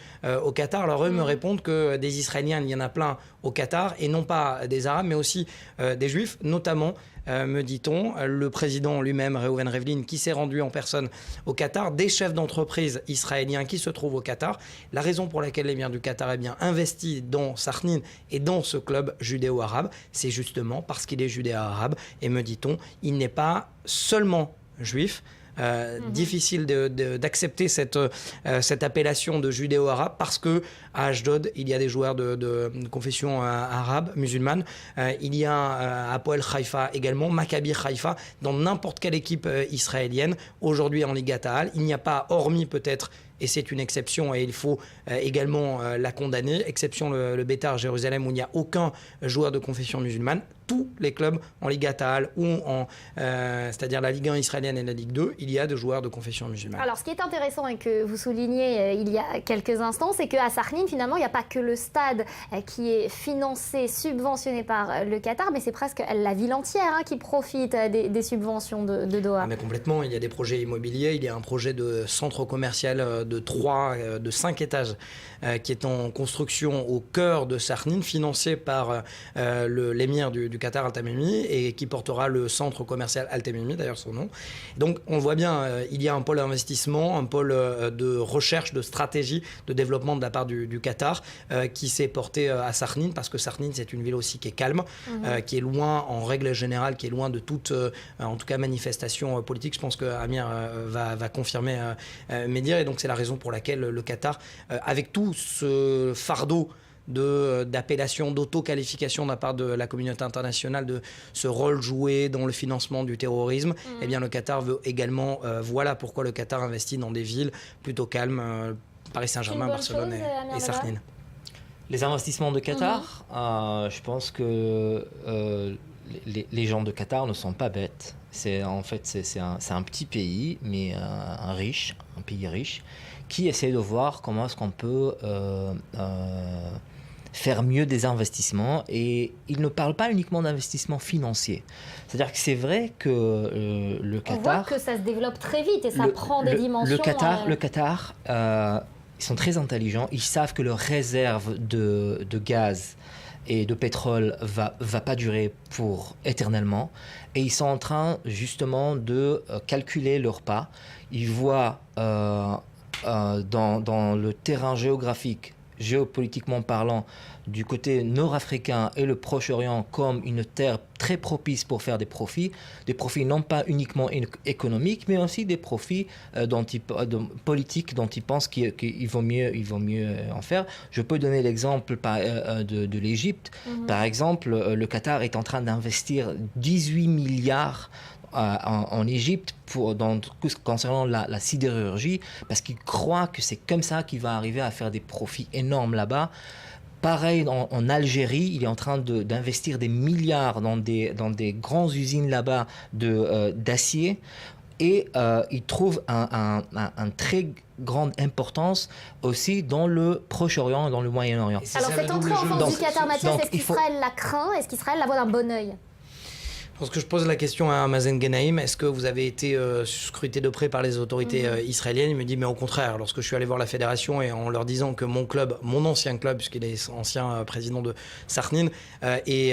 au Qatar, alors eux me répondent que des Israéliens, il y en a plein au Qatar, et non pas des Arabes, mais aussi des Juifs, notamment, me dit-on, le président lui-même, Reuven Rivlin, qui s'est rendu en personne au Qatar, des chefs d'entreprise israéliens qui se trouvent au Qatar. La raison pour laquelle l'émir du Qatar est bien investi dans Sarnin et dans ce club judéo-arabe, c'est justement parce qu'il est judéo-arabe, et me dit-on, il n'est pas seulement juif. Difficile d'accepter cette appellation de judéo-arabe parce que à Ashdod, il y a des joueurs de confession arabe, musulmane. Il y a Hapoel Haïfa également, Maccabi Haïfa, dans n'importe quelle équipe israélienne. Aujourd'hui en Liga Ta'al, il n'y a pas, hormis peut-être, et c'est une exception et il faut également la condamner, exception le Beitar Jérusalem où il n'y a aucun joueur de confession musulmane. Tous les clubs en Liga Ta'al ou c'est-à-dire la Ligue 1 israélienne et la Ligue 2, il y a des joueurs de confession musulmane. Alors ce qui est intéressant et que vous soulignez il y a quelques instants, c'est qu'à Sarnin, finalement, il n'y a pas que le stade qui est financé, subventionné par le Qatar, mais c'est presque la ville entière qui profite des subventions de Doha. Mais complètement, il y a des projets immobiliers, il y a un projet de centre commercial de 5 étages qui est en construction au cœur de Sarnin, financé par l'émir du Qatar Al-Tamimi et qui portera le centre commercial Al-Tamimi, d'ailleurs son nom. Donc on le voit bien, il y a un pôle d'investissement, un pôle de recherche, de stratégie, de développement de la part du Qatar qui s'est porté à Sarnin, parce que Sarnin c'est une ville aussi qui est calme, qui est loin en règle générale, qui est loin de toute en tout cas manifestation politique. Je pense que Amir va confirmer mes dires, et donc c'est la raison pour laquelle le Qatar, avec tout ce fardeau d'appellation, d'auto-qualification de la part de la communauté internationale de ce rôle joué dans le financement du terrorisme, eh bien le Qatar veut également, voilà pourquoi le Qatar investit dans des villes plutôt calmes, Paris Saint-Germain, Barcelone et Sarnin. Les investissements de Qatar, je pense que les gens de Qatar ne sont pas bêtes. C'est un petit pays, mais un pays riche, qui essaie de voir comment est-ce qu'on peut faire mieux des investissements. Et il ne parle pas uniquement d'investissements financiers. C'est-à-dire que c'est vrai que le Qatar... On voit que ça se développe très vite et ça prend des dimensions... Le Qatar, ils sont très intelligents. Ils savent que leur réserve de gaz et de pétrole va pas durer éternellement. Et ils sont en train justement de calculer leurs pas. Ils voient dans le terrain géopolitiquement parlant, du côté nord-africain et le Proche-Orient comme une terre très propice pour faire des profits non pas uniquement économiques, mais aussi des profits politiques dont ils pensent qu'il vaut mieux en faire. Je peux donner l'exemple de l'Égypte. Par exemple, le Qatar est en train d'investir 18 milliards en Égypte concernant la sidérurgie, parce qu'il croit que c'est comme ça qu'il va arriver à faire des profits énormes là-bas. Pareil, en Algérie, il est en train d'investir des milliards dans des grandes usines là-bas d'acier. Et il trouve une très grande importance aussi dans le Proche-Orient et dans le Moyen-Orient. Alors cette entrée en force du Qatar, Mathias, est-ce qu'Israël la craint? Est-ce qu'Israël la voit d'un bon œil? Lorsque je pose la question à Mazen Ghanem, est-ce que vous avez été scruté de près par les autorités israéliennes? Il me dit, mais au contraire, lorsque je suis allé voir la fédération et en leur disant que mon club, mon ancien club, puisqu'il est ancien président de Sarnin, est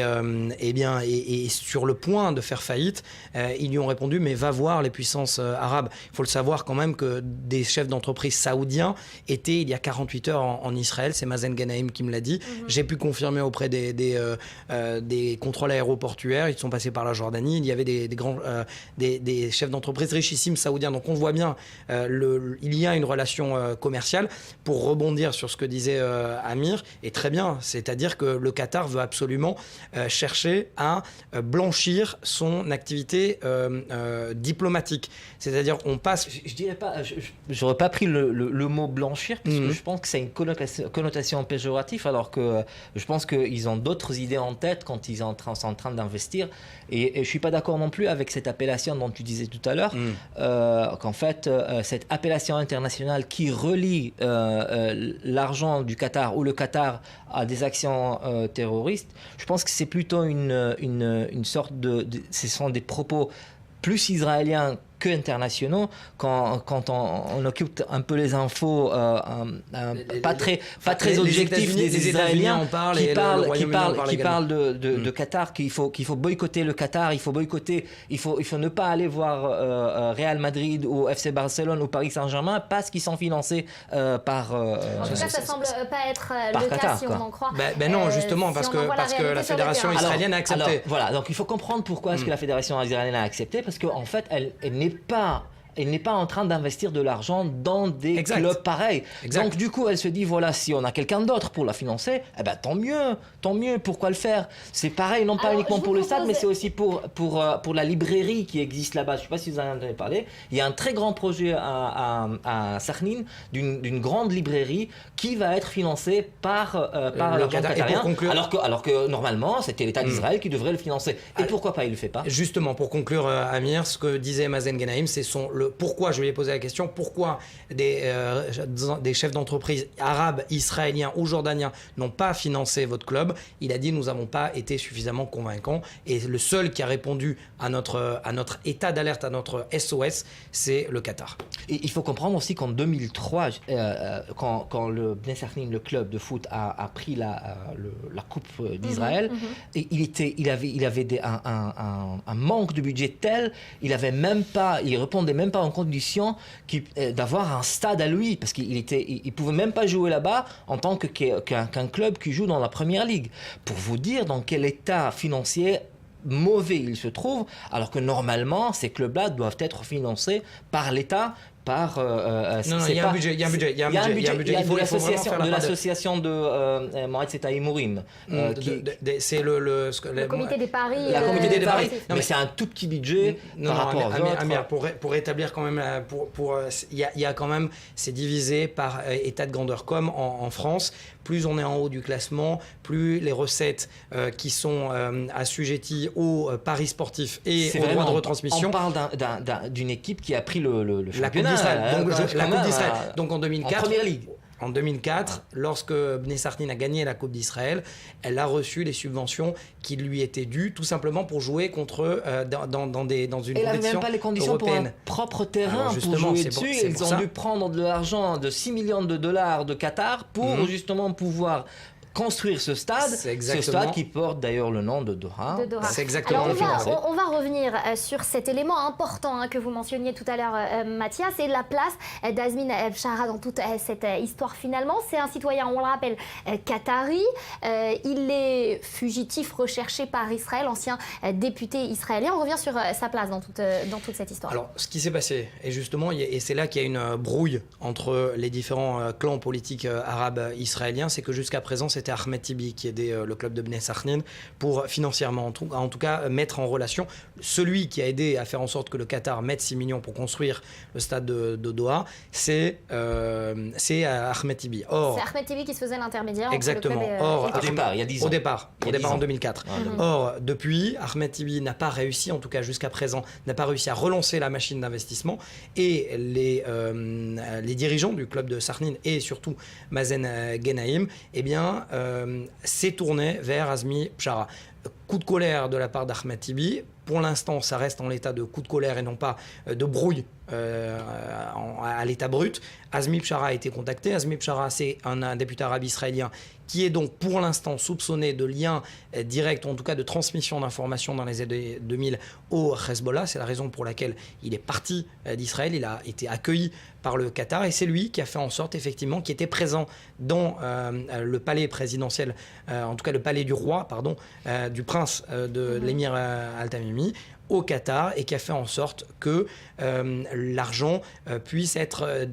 sur le point de faire faillite, ils lui ont répondu, mais va voir les puissances arabes. Il faut le savoir quand même que des chefs d'entreprise saoudiens étaient il y a 48 heures en Israël, c'est Mazen Ghanem qui me l'a dit. J'ai pu confirmer auprès des contrôles aéroportuaires, ils sont passés par la Jordanie, il y avait des chefs d'entreprise richissimes saoudiens. Donc on voit bien, il y a une relation commerciale. Pour rebondir sur ce que disait Amir, et très bien, c'est-à-dire que le Qatar veut absolument chercher à blanchir son activité diplomatique. C'est-à-dire on passe... Je dirais pas, j'aurais pas pris le mot blanchir, parce que je pense que c'est une connotation péjorative, alors que je pense qu'ils ont d'autres idées en tête quand ils sont en train d'investir. Et je ne suis pas d'accord non plus avec cette appellation dont tu disais tout à l'heure, qu'en fait, cette appellation internationale qui relie l'argent du Qatar ou le Qatar à des actions terroristes, je pense que c'est plutôt une sorte ce sont des propos plus israéliens que internationaux, quand on occupe un peu les infos pas très objectifs des Israéliens qui parlent de Qatar, qu'il faut boycotter le Qatar, il faut ne pas aller voir Real Madrid ou FC Barcelone ou Paris Saint-Germain parce qu'ils sont financés par en tout cas, ça semble pas être le Qatar, cas si on en croit. Non, justement, parce que la fédération israélienne a accepté. Alors, voilà, donc il faut comprendre pourquoi est-ce que la fédération israélienne a accepté, parce qu'en fait, elle n'est pas en train d'investir de l'argent dans des clubs pareils. Donc du coup, elle se dit, voilà, si on a quelqu'un d'autre pour la financer, eh ben, tant mieux, pourquoi le faire? C'est pareil, non pas uniquement pour le stade, mais c'est aussi pour la librairie qui existe là-bas. Je ne sais pas si vous en avez entendu parler. Il y a un très grand projet à Sarnin d'une grande librairie qui va être financée par l'argent qatarien, alors que normalement, c'était l'État d'Israël qui devrait le financer. Et pourquoi pas il ne le fait pas? Justement, pour conclure, Amir, ce que disait Mazen Ghanem, c'est pourquoi, je lui ai posé la question, pourquoi des chefs d'entreprise arabes, israéliens ou jordaniens n'ont pas financé votre club. Il a dit, nous n'avons pas été suffisamment convaincants. Et le seul qui a répondu à notre état d'alerte, à notre SOS, c'est le Qatar. Et il faut comprendre aussi qu'en 2003, quand le Bnei Sarnin, le club de foot, a pris la Coupe d'Israël, et il avait un manque de budget tel, il répondait même pas en condition d'avoir un stade à lui, parce qu'il pouvait même pas jouer là-bas en tant qu'un club qui joue dans la première ligue. Pour vous dire dans quel état financier mauvais il se trouve, alors que normalement ces clubs-là doivent être financés par l'État par... Non, il y a un budget. Il y a un budget. Il faut vraiment faire de l'association de Mohamed Seta Imourim. C'est le comité des paris. La comité des paris. Mais c'est un tout petit budget par rapport aux autres. Amir, pour établir quand même, il y a quand même, c'est divisé par état de grandeur. Comme en France, plus on est en haut du classement, plus les recettes qui sont assujetties aux paris sportifs et aux droits de retransmission. On parle d'une équipe qui a pris le championnat. La Coupe d'Israël. Donc en 2004. En première ligue. En 2004, lorsque Bnei Sartine a gagné la Coupe d'Israël, elle a reçu les subventions qui lui étaient dues, tout simplement pour jouer contre dans une compétition européenne. Elle n'avait même pas les conditions européenne. pour un propre terrain pour jouer dessus. Ils ont dû prendre de l'argent, de 6 millions de dollars de Qatar pour justement pouvoir construire ce stade qui porte d'ailleurs le nom de Doha. C'est exactement Alors on va revenir sur cet élément important que vous mentionniez tout à l'heure, Mathias, et la place d'Azmi Bishara dans toute cette histoire finalement. C'est un citoyen, on le rappelle, qatari. Il est fugitif recherché par Israël, ancien député israélien. On revient sur sa place dans toute cette histoire. Alors, ce qui s'est passé, et justement, et c'est là qu'il y a une brouille entre les différents clans politiques arabes israéliens, c'est que jusqu'à présent, c'était Ahmed Tibi qui aidait le club de Bnei Sartine pour financièrement, en tout cas, mettre en relation celui qui a aidé à faire en sorte que le Qatar mette 6 millions pour construire le stade de Doha, c'est Ahmed Tibi. C'est Ahmed Tibi qui se faisait l'intermédiaire. Exactement. Il y a 10 ans. Au départ en 2004. Or, depuis, Ahmed Tibi n'a pas réussi, en tout cas jusqu'à présent, n'a pas réussi à relancer la machine d'investissement, et les dirigeants du club de Sartine et surtout Mazen Ghanem, eh bien, s'est tourné vers Azmi Bishara. Coup de colère de la part d'Ahmed Tibi. Pour l'instant, ça reste en l'état de coup de colère et non pas de brouille à l'état brut. Azmi Bishara a été contacté. Azmi Bishara, c'est un député arabe israélien qui est donc pour l'instant soupçonné de lien direct, ou en tout cas de transmission d'informations dans les années 2000 au Hezbollah. C'est la raison pour laquelle il est parti d'Israël. Il a été accueilli par le Qatar, et c'est lui qui a fait en sorte, effectivement, qui était présent dans le palais présidentiel, en tout cas le palais du roi, du prince de l'émir Al-Tamimi, au Qatar, et qui a fait en sorte que l'argent puisse être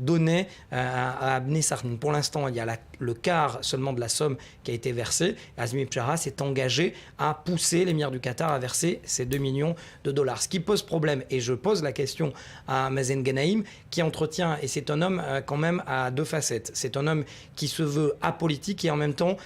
donné à Bnei Sartine. Pour l'instant, il y a le quart seulement de la somme qui a été versée. Azmi Bishara s'est engagé à pousser l'émir du Qatar à verser ces 2 millions de dollars. Ce qui pose problème, et je pose la question à Mazen Ghanem, qui entretient, et c'est un homme quand même à 2 facettes. C'est un homme qui se veut apolitique et en même temps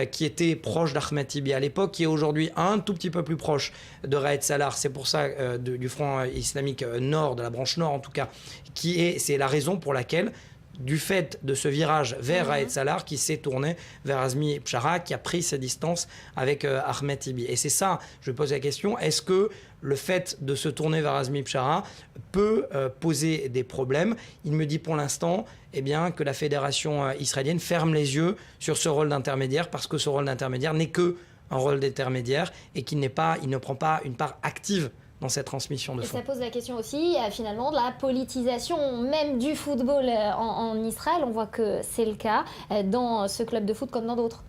qui était proche d'Ahmed Tibi à l'époque, qui est aujourd'hui un tout petit peu plus proche de Raed Salah. C'est pour ça du Front islamique nord, de la branche nord en tout cas, c'est la raison pour laquelle, du fait de ce virage vers Raed Salah, qui s'est tourné vers Azmi Bishara, qui a pris ses distances avec Ahmed Tibi. Et c'est ça, je pose la question, est-ce que le fait de se tourner vers Azmi Bishara peut poser des problèmes? Il me dit pour l'instant que la fédération israélienne ferme les yeux sur ce rôle d'intermédiaire, parce que ce rôle d'intermédiaire n'est que un rôle d'intermédiaire, et qu'il ne prend pas une part active dans cette transmission de fonds. Et ça pose la question aussi, finalement, de la politisation même du football en Israël. On voit que c'est le cas dans ce club de foot comme dans d'autres.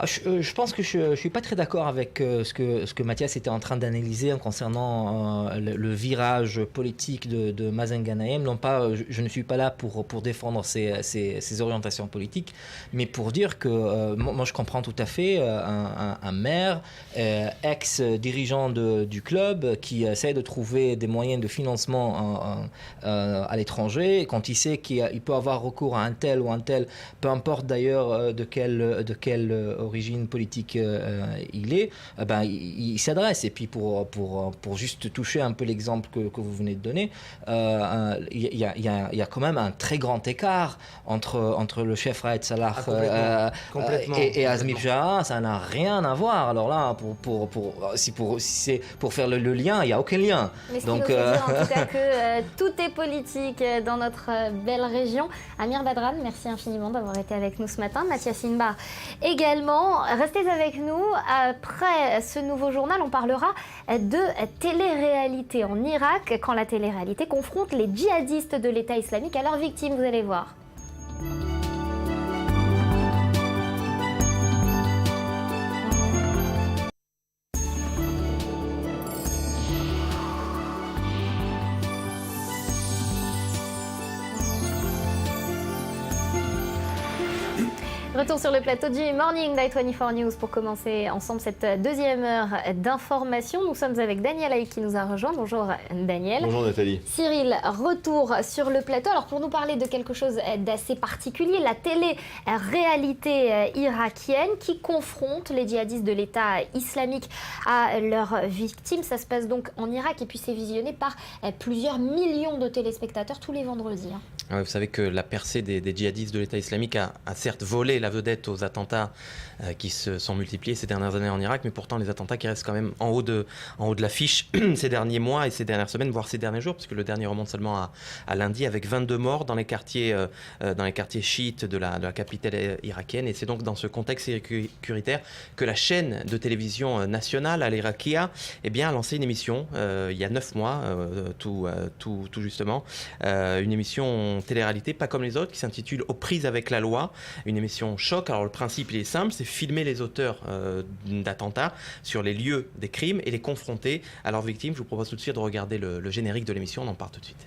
Je pense que je ne suis pas très d'accord avec ce que Mathias était en train d'analyser concernant le virage politique de Mazen Ghanem. Non pas, je ne suis pas là pour défendre ses orientations politiques, mais pour dire que moi je comprends tout à fait un maire, ex-dirigeant du club, qui essaie de trouver des moyens de financement à l'étranger, quand il sait qu'il peut avoir recours à un tel ou un tel, peu importe d'ailleurs de quelle origine politique il est, il s'adresse. Et puis pour juste toucher un peu l'exemple que vous venez de donner, il y a quand même un très grand écart entre le chef Raed Salah et Azmi Bishara. Ça n'a rien à voir. Alors là, si c'est pour faire le lien, il n'y a aucun lien. Mais ce qui nous fait dire en tout cas que tout est politique dans notre belle région. Amir Badran, merci infiniment d'avoir été avec nous ce matin. Mathias Inbar également. Restez avec nous. Après ce nouveau journal, on parlera de télé-réalité en Irak, quand la télé-réalité confronte les djihadistes de l'État islamique à leurs victimes, vous allez voir. Retour sur le plateau du Morning d'I24 News pour commencer ensemble cette deuxième heure d'information. Nous sommes avec Daniel Haït qui nous a rejoint. Bonjour Daniel. Bonjour Nathalie. Cyril, retour sur le plateau. Alors pour nous parler de quelque chose d'assez particulier, la télé-réalité irakienne qui confronte les djihadistes de l'État islamique à leurs victimes. Ça se passe donc en Irak et puis c'est visionné par plusieurs millions de téléspectateurs tous les vendredis. Ouais, vous savez que la percée des djihadistes de l'État islamique a certes volé la vedette aux attentats qui se sont multipliés ces dernières années en Irak, mais pourtant les attentats qui restent quand même en haut de l'affiche ces derniers mois et ces dernières semaines, voire ces derniers jours, puisque le dernier remonte seulement à lundi, avec 22 morts dans les quartiers chiites de la capitale irakienne. Et c'est donc dans ce contexte sécuritaire que la chaîne de télévision nationale, Al Iraqiya, a lancé une émission il y a 9 mois, tout justement, une émission télé-réalité pas comme les autres qui s'intitule Aux prises avec la loi, une émission choc. Alors le principe il est simple, c'est filmer les auteurs d'attentats sur les lieux des crimes et les confronter à leurs victimes. Je vous propose tout de suite de regarder le générique de l'émission, on en parle tout de suite.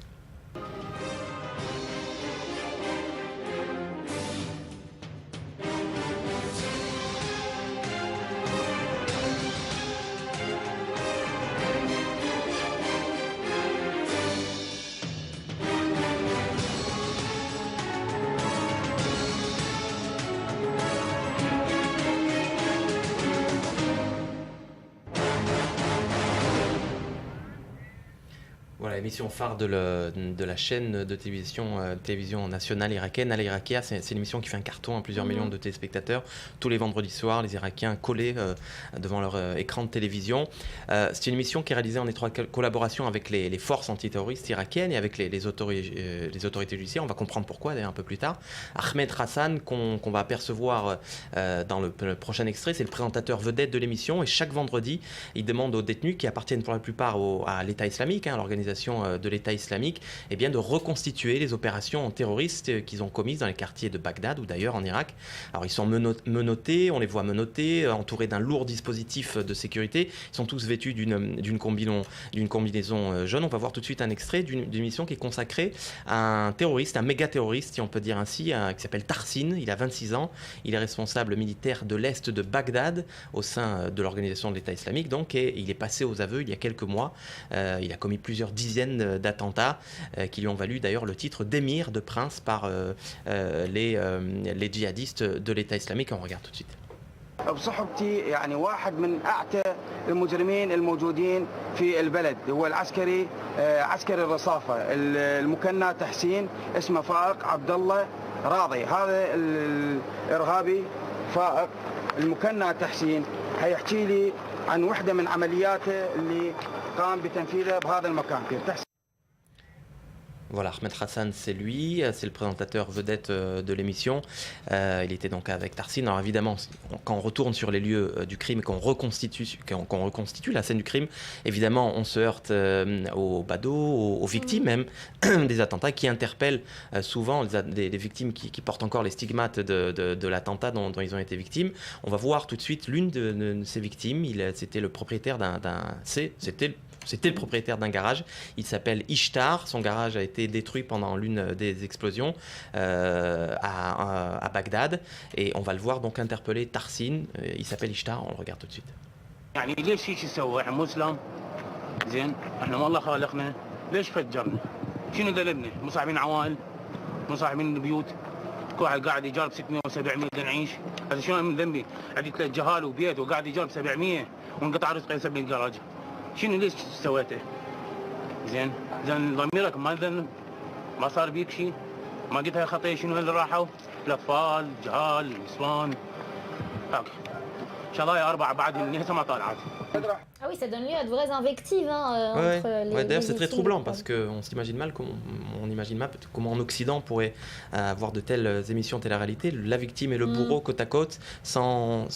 Voilà, l'émission phare de la chaîne de télévision nationale irakienne, Al Iraqiya. C'est une émission qui fait un carton à plusieurs millions de téléspectateurs. Tous les vendredis soirs, les Irakiens collés devant leur écran de télévision. C'est une émission qui est réalisée en étroite collaboration avec les forces antiterroristes irakiennes et avec les autorités judiciaires. On va comprendre pourquoi d'ailleurs un peu plus tard. Ahmed Hassan, qu'on va apercevoir dans le prochain extrait, c'est le présentateur vedette de l'émission. Et chaque vendredi, il demande aux détenus qui appartiennent pour la plupart à l'État islamique, à l'organisation de l'État islamique, de reconstituer les opérations terroristes qu'ils ont commises dans les quartiers de Bagdad ou d'ailleurs en Irak. Alors ils sont menottés, on les voit menottés, entourés d'un lourd dispositif de sécurité. Ils sont tous vêtus d'une combinaison jaune. On va voir tout de suite un extrait d'une émission qui est consacrée à un terroriste, un méga-terroriste, si on peut dire ainsi, qui s'appelle Tarsin. Il a 26 ans. Il est responsable militaire de l'Est de Bagdad au sein de l'organisation de l'État islamique. Donc, et il est passé aux aveux il y a quelques mois. Il a commis plusieurs dizaines d'attentats qui lui ont valu d'ailleurs le titre d'émir, de prince par les djihadistes de l'État islamique. On regarde tout de suite. بصحبتي يعني واحد من أعتى المجرمين الموجودين في البلد هو العسكري عسكري الرصافة المكنى تحسين اسمه فائق عبد الله راضي. هذا الإرهابي فائق المكنى تحسين هيحكي لي عن وحدة من عملياته اللي قام بتنفيذها بهذا المكان. Voilà, Ahmed Hassan, c'est lui, c'est le présentateur vedette de l'émission. Il était donc avec Tarsin. Alors évidemment, quand on retourne sur les lieux du crime et qu'on reconstitue la scène du crime, évidemment, on se heurte aux badauds, aux victimes même des attentats qui interpellent souvent des victimes qui portent encore les stigmates de l'attentat dont ils ont été victimes. On va voir tout de suite l'une de ces victimes. C'était le propriétaire C'était le propriétaire d'un garage. Il s'appelle Ishtar. Son garage a été détruit pendant l'une des explosions à Bagdad. Et on va le voir donc interpeller Tarsin. Il s'appelle Ishtar. On le regarde tout de suite. يعني ليش هيك يسوي؟ احنا مسلم زين احنا والله خالقنا ليش فجرنا؟ شنو دلبنا؟ مصاحبين عوائل مصاحبين بيوت كل واحد قاعد يجار ب 600 و700 نعيش. هذا شلون من ذنبي؟ عندي 3 جهال وبيت وقاعد يجار ب 700 وانقطع رزقي يسبني الجراج. شنو ليش سويته؟ زين ضميرك ما ذنب ما صار بيك شيء ما قلت هاي خطيه شنو اللي راحوا؟ الاطفال الجهال النسوان هاك شظايا 4 بعد اللي هسه ما طالعت. Ah oui, ça donne lieu à de vraies invectives entre les d'ailleurs, c'est très victimes. troublant parce qu'on s'imagine mal comment en Occident on pourrait avoir de telles émissions télé-réalité, la victime et le bourreau côte à côte, sans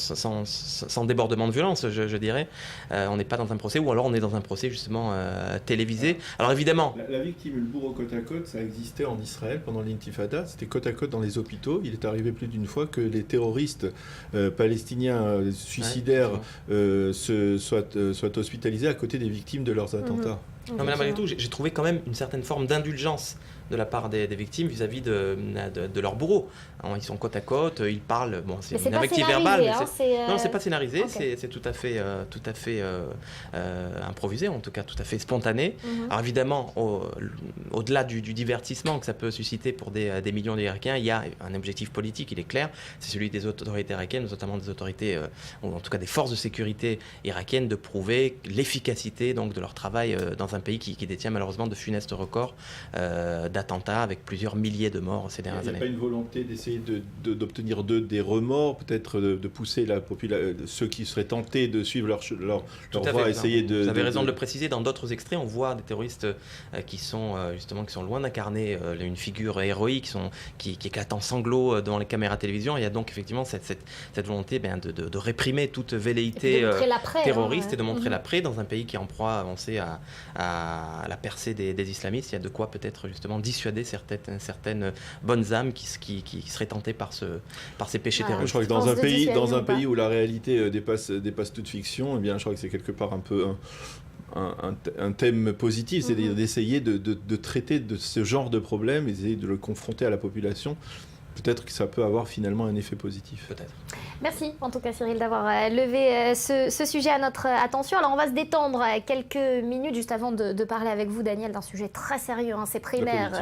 débordement de violence, je dirais. On n'est pas dans un procès, ou alors on est dans un procès justement télévisé. Alors évidemment... La victime et le bourreau côte à côte, ça existait en Israël pendant l'intifada, c'était côte à côte dans les hôpitaux. Il est arrivé plus d'une fois que les terroristes palestiniens suicidaires se soient hospitalisés à côté des victimes de leurs attentats. Non, mais malgré tout, j'ai trouvé quand même une certaine forme d'indulgence de la part des victimes vis-à-vis de leurs bourreaux. Alors, ils sont côte à côte, ils parlent. Bon, c'est une invective verbale. Non, c'est pas scénarisé. Okay. C'est tout à fait improvisé, en tout cas tout à fait spontané. Alors évidemment, au-delà du divertissement que ça peut susciter pour des millions d'Irakiens, il y a un objectif politique, il est clair. C'est celui des autorités irakiennes, notamment des autorités, ou en tout cas des forces de sécurité irakiennes, de prouver l'efficacité donc de leur travail dans un pays qui détient malheureusement de funestes records d'attentats avec plusieurs milliers de morts ces dernières années. Il n'y a pas une volonté d'essayer d'obtenir d'eux des remords, peut-être de pousser ceux qui seraient tentés de suivre leur voie, essayer de... Vous avez raison de le préciser, dans d'autres extraits, on voit des terroristes qui sont loin d'incarner une figure héroïque, qui éclatent en sanglots devant les caméras télévision. Il y a donc effectivement cette volonté de réprimer toute velléité terroriste et de montrer l'après dans un pays qui est en proie avancée à la percée des islamistes. Il y a de quoi peut-être justement dissuader certaines bonnes âmes qui seraient tentées par ces péchés terroristes. Je crois que dans un pays où la réalité dépasse toute fiction, eh bien, je crois que c'est quelque part un peu un thème positif, c'est-à-dire d'essayer de traiter de ce genre de problème, essayer de le confronter à la population. Peut-être que ça peut avoir finalement un effet positif. Peut-être. Merci en tout cas Cyril d'avoir levé ce sujet à notre attention. Alors on va se détendre quelques minutes juste avant de parler avec vous Daniel d'un sujet très sérieux, c'est primaire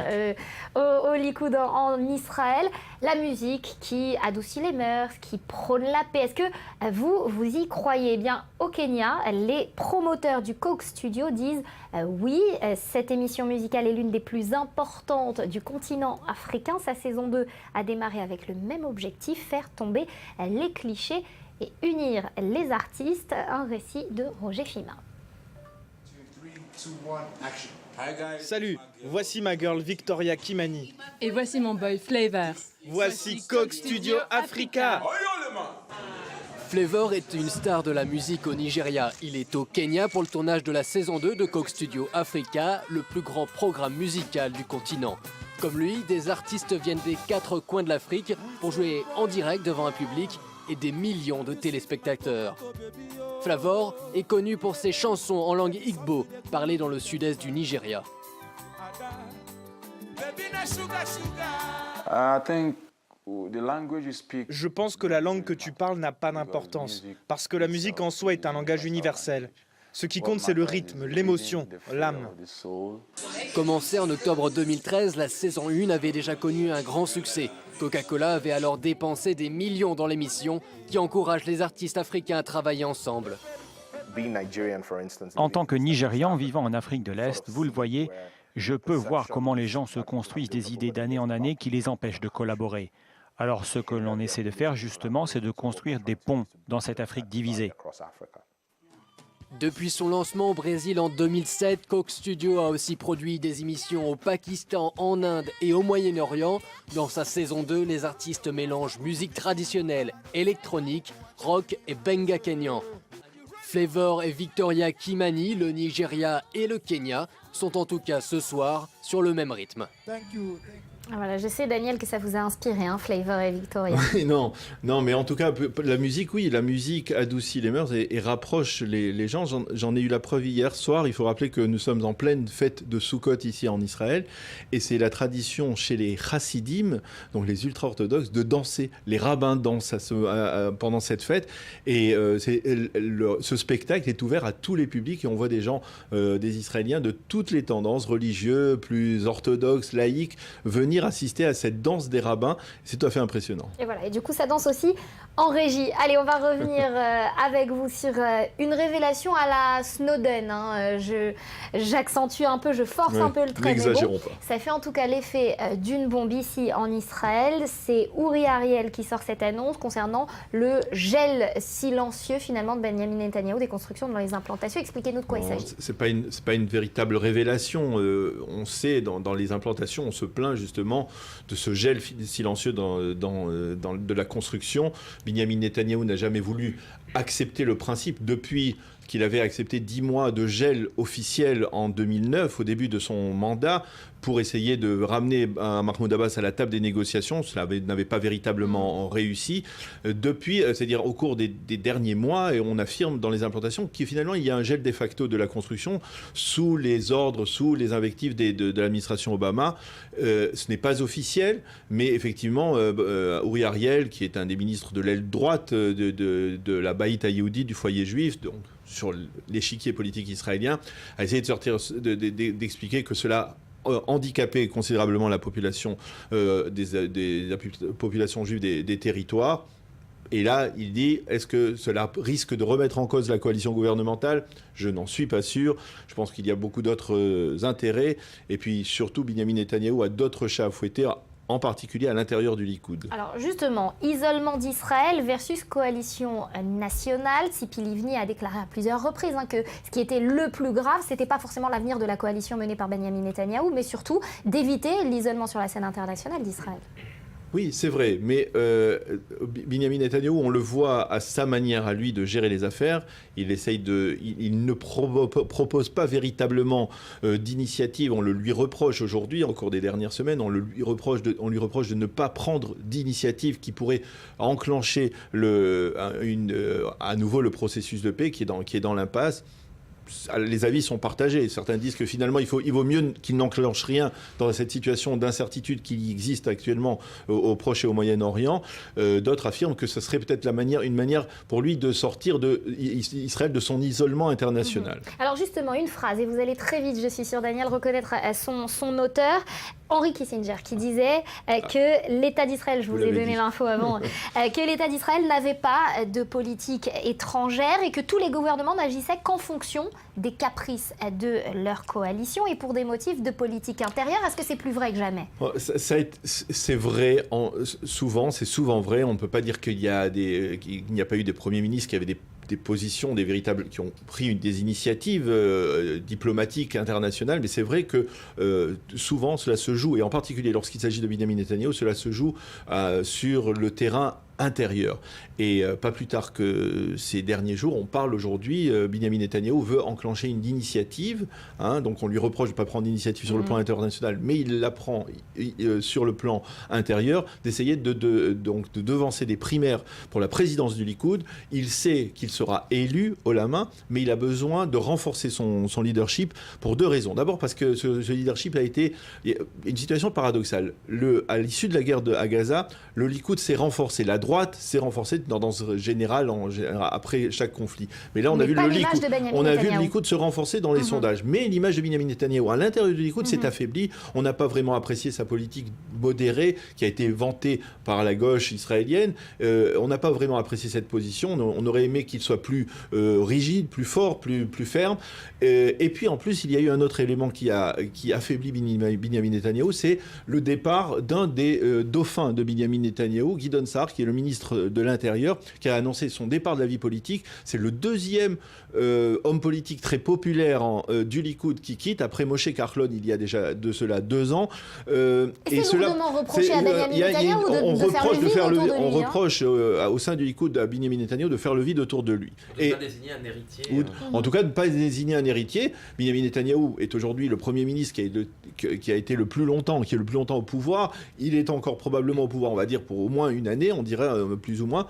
au Likoud en Israël. La musique qui adoucit les mœurs, qui prône la paix. Est-ce que vous y croyez? Eh bien au Kenya, les promoteurs du Coke Studio disent oui, cette émission musicale est l'une des plus importantes du continent africain. Sa saison 2 a démarré avec le même objectif, faire tomber les clichés et unir les artistes. Un récit de Roger Fima. Salut, voici ma girl Victoria Kimani. Et voici mon boy Flavor. Voici Coke Studio Africa. Flavor est une star de la musique au Nigeria. Il est au Kenya pour le tournage de la saison 2 de Coke Studio Africa, le plus grand programme musical du continent. Comme lui, des artistes viennent des 4 coins de l'Afrique pour jouer en direct devant un public et des millions de téléspectateurs. Flavor est connu pour ses chansons en langue Igbo, parlées dans le sud-est du Nigeria. Je pense que la langue que tu parles n'a pas d'importance, parce que la musique en soi est un langage universel. Ce qui compte, c'est le rythme, l'émotion, l'âme. Commencée en octobre 2013, la saison 1 avait déjà connu un grand succès. Coca-Cola avait alors dépensé des millions dans l'émission qui encourage les artistes africains à travailler ensemble. En tant que Nigérian vivant en Afrique de l'Est, vous le voyez, je peux voir comment les gens se construisent des idées d'année en année qui les empêchent de collaborer. Alors ce que l'on essaie de faire justement, c'est de construire des ponts dans cette Afrique divisée. Depuis son lancement au Brésil en 2007, Coke Studio a aussi produit des émissions au Pakistan, en Inde et au Moyen-Orient. Dans sa saison 2, les artistes mélangent musique traditionnelle, électronique, rock et benga kenyan. Flavor et Victoria Kimani, le Nigeria et le Kenya, sont en tout cas ce soir sur le même rythme. Voilà, je sais, Daniel, que ça vous a inspiré, Flavor et Victoria. Non, mais en tout cas, la musique, oui, la musique adoucit les mœurs et rapproche les gens. J'en ai eu la preuve hier soir. Il faut rappeler que nous sommes en pleine fête de Sukkot ici en Israël. Et c'est la tradition chez les chassidim, donc les ultra-orthodoxes, de danser. Les rabbins dansent pendant cette fête. Et ce spectacle est ouvert à tous les publics. Et on voit des gens, des Israéliens de toutes les tendances, religieux, plus orthodoxes, laïcs, venir assister à cette danse des rabbins. C'est tout à fait impressionnant. Et voilà, et du coup ça danse aussi en régie. Allez, on va revenir avec vous sur une révélation à la Snowden. J'accentue un peu, je force un peu le trait, mais bon, ça fait en tout cas l'effet d'une bombe ici en Israël. C'est Uri Ariel qui sort cette annonce concernant le gel silencieux finalement de Benjamin Netanyahou des constructions dans les implantations. Expliquez-nous de quoi il s'agit. C'est pas une véritable révélation. On sait, dans les implantations, on se plaint justement de ce gel silencieux de la construction. Benjamin Netanyahou n'a jamais voulu accepté le principe depuis qu'il avait accepté 10 mois de gel officiel en 2009, au début de son mandat, pour essayer de ramener Mahmoud Abbas à la table des négociations. Cela n'avait pas véritablement réussi. Depuis, c'est-à-dire au cours des derniers mois, et on affirme dans les implantations qu'il finalement il y a un gel de facto de la construction sous les ordres, sous les invectives de l'administration Obama. Ce n'est pas officiel, mais effectivement, Uri Ariel, qui est un des ministres de l'aile droite de la Baït Ayoudi, du foyer juif, donc sur l'échiquier politique israélien, a essayé de sortir, d'expliquer que cela handicapait considérablement la population, la population juive des territoires. Et là, il dit, est-ce que cela risque de remettre en cause la coalition gouvernementale ? Je n'en suis pas sûr. Je pense qu'il y a beaucoup d'autres intérêts. Et puis surtout, Benyamin Netanyahou a d'autres chats à fouetter, en particulier à l'intérieur du Likoud. Alors justement, isolement d'Israël versus coalition nationale. Tzipi Livni a déclaré à plusieurs reprises que ce qui était le plus grave, ce n'était pas forcément l'avenir de la coalition menée par Benyamin Netanyahou, mais surtout d'éviter l'isolement sur la scène internationale d'Israël. Oui, c'est vrai, mais Benyamin Netanyahou, on le voit à sa manière à lui de gérer les affaires. Il ne propose pas véritablement d'initiative. On le lui reproche aujourd'hui, au cours des dernières semaines, on lui reproche de ne pas prendre d'initiative qui pourrait enclencher à nouveau le processus de paix qui est dans l'impasse. Les avis sont partagés. Certains disent que finalement, il vaut mieux qu'il n'enclenche rien dans cette situation d'incertitude qui existe actuellement au Proche et au Moyen-Orient. D'autres affirment que ce serait peut-être une manière pour lui de sortir Israël de son isolement international. Alors justement, une phrase, et vous allez très vite, je suis sûre, Daniel, reconnaître son auteur, Henry Kissinger, qui disait que l'État d'Israël, je vous ai donné l'info avant, que l'État d'Israël n'avait pas de politique étrangère et que tous les gouvernements n'agissaient qu'en fonction des caprices de leur coalition et pour des motifs de politique intérieure. Est-ce que c'est plus vrai que jamais ? C'est vrai, c'est souvent vrai. On ne peut pas dire qu'il n'y a pas eu des premiers ministres qui avaient des positions, qui ont pris des initiatives diplomatiques internationales, mais c'est vrai que souvent cela se joue, et en particulier lorsqu'il s'agit de Benyamin Netanyahou, cela se joue sur le terrain intérieur. Et pas plus tard que ces derniers jours, on parle aujourd'hui, Benyamin Netanyahou veut enclencher une initiative, donc on lui reproche de ne pas prendre d'initiative sur le plan international, mais il la prend sur le plan intérieur, d'essayer de devancer des primaires pour la présidence du Likoud. Il sait qu'il sera élu haut la main, mais il a besoin de renforcer son leadership pour deux raisons. D'abord parce que ce leadership a été une situation paradoxale. À l'issue de la guerre à Gaza, le Likoud s'est renforcé, la droite s'est renforcée dans général après chaque conflit. Mais là, on a vu le Likoud se renforcer dans les sondages. Mais l'image de Benyamin Netanyahou à l'intérieur du Likoud s'est affaiblie. On n'a pas vraiment apprécié sa politique modérée qui a été vantée par la gauche israélienne. On n'a pas vraiment apprécié cette position. On aurait aimé qu'il soit plus rigide, plus fort, plus ferme. Et puis en plus, il y a eu un autre élément qui affaiblit Benyamin Netanyahou, c'est le départ d'un des dauphins de Benyamin Netanyahou, Gideon Sa'ar, qui est le ministre de l'Intérieur, qui a annoncé son départ de la vie politique. C'est le deuxième homme politique très populaire du Likoud qui quitte, après Moshe Kahlon, il y a déjà de cela 2 ans. Et cela, reproché à Benyamin Netanyahou de faire le vide autour de lui. On reproche au sein du Likoud à Benyamin Netanyahou de faire le vide autour de lui. De ne pas désigner un héritier. En tout cas, de ne pas désigner un héritier. Benyamin Netanyahou est aujourd'hui le Premier ministre qui a été le plus longtemps au pouvoir. Il est encore probablement au pouvoir, on va dire, pour au moins une année, on dirait plus ou moins.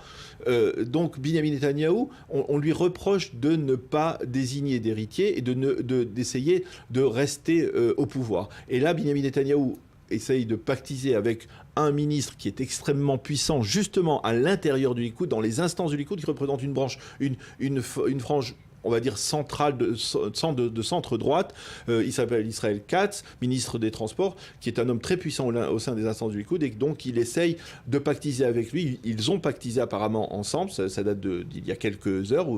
Donc Benyamin Netanyahou, on lui reproche de ne pas désigner d'héritier et d'essayer de rester au pouvoir. Et là, Benyamin Netanyahou essaye de pactiser avec un ministre qui est extrêmement puissant, justement à l'intérieur du Likoud, dans les instances du Likoud, qui représente une branche, une frange, on va dire, centrale de centre-droite. Il s'appelle Israël Katz, ministre des Transports, qui est un homme très puissant au sein des instances du Likoud, et donc il essaye de pactiser avec lui. Ils ont pactisé apparemment ensemble, ça date d'il y a quelques heures, ou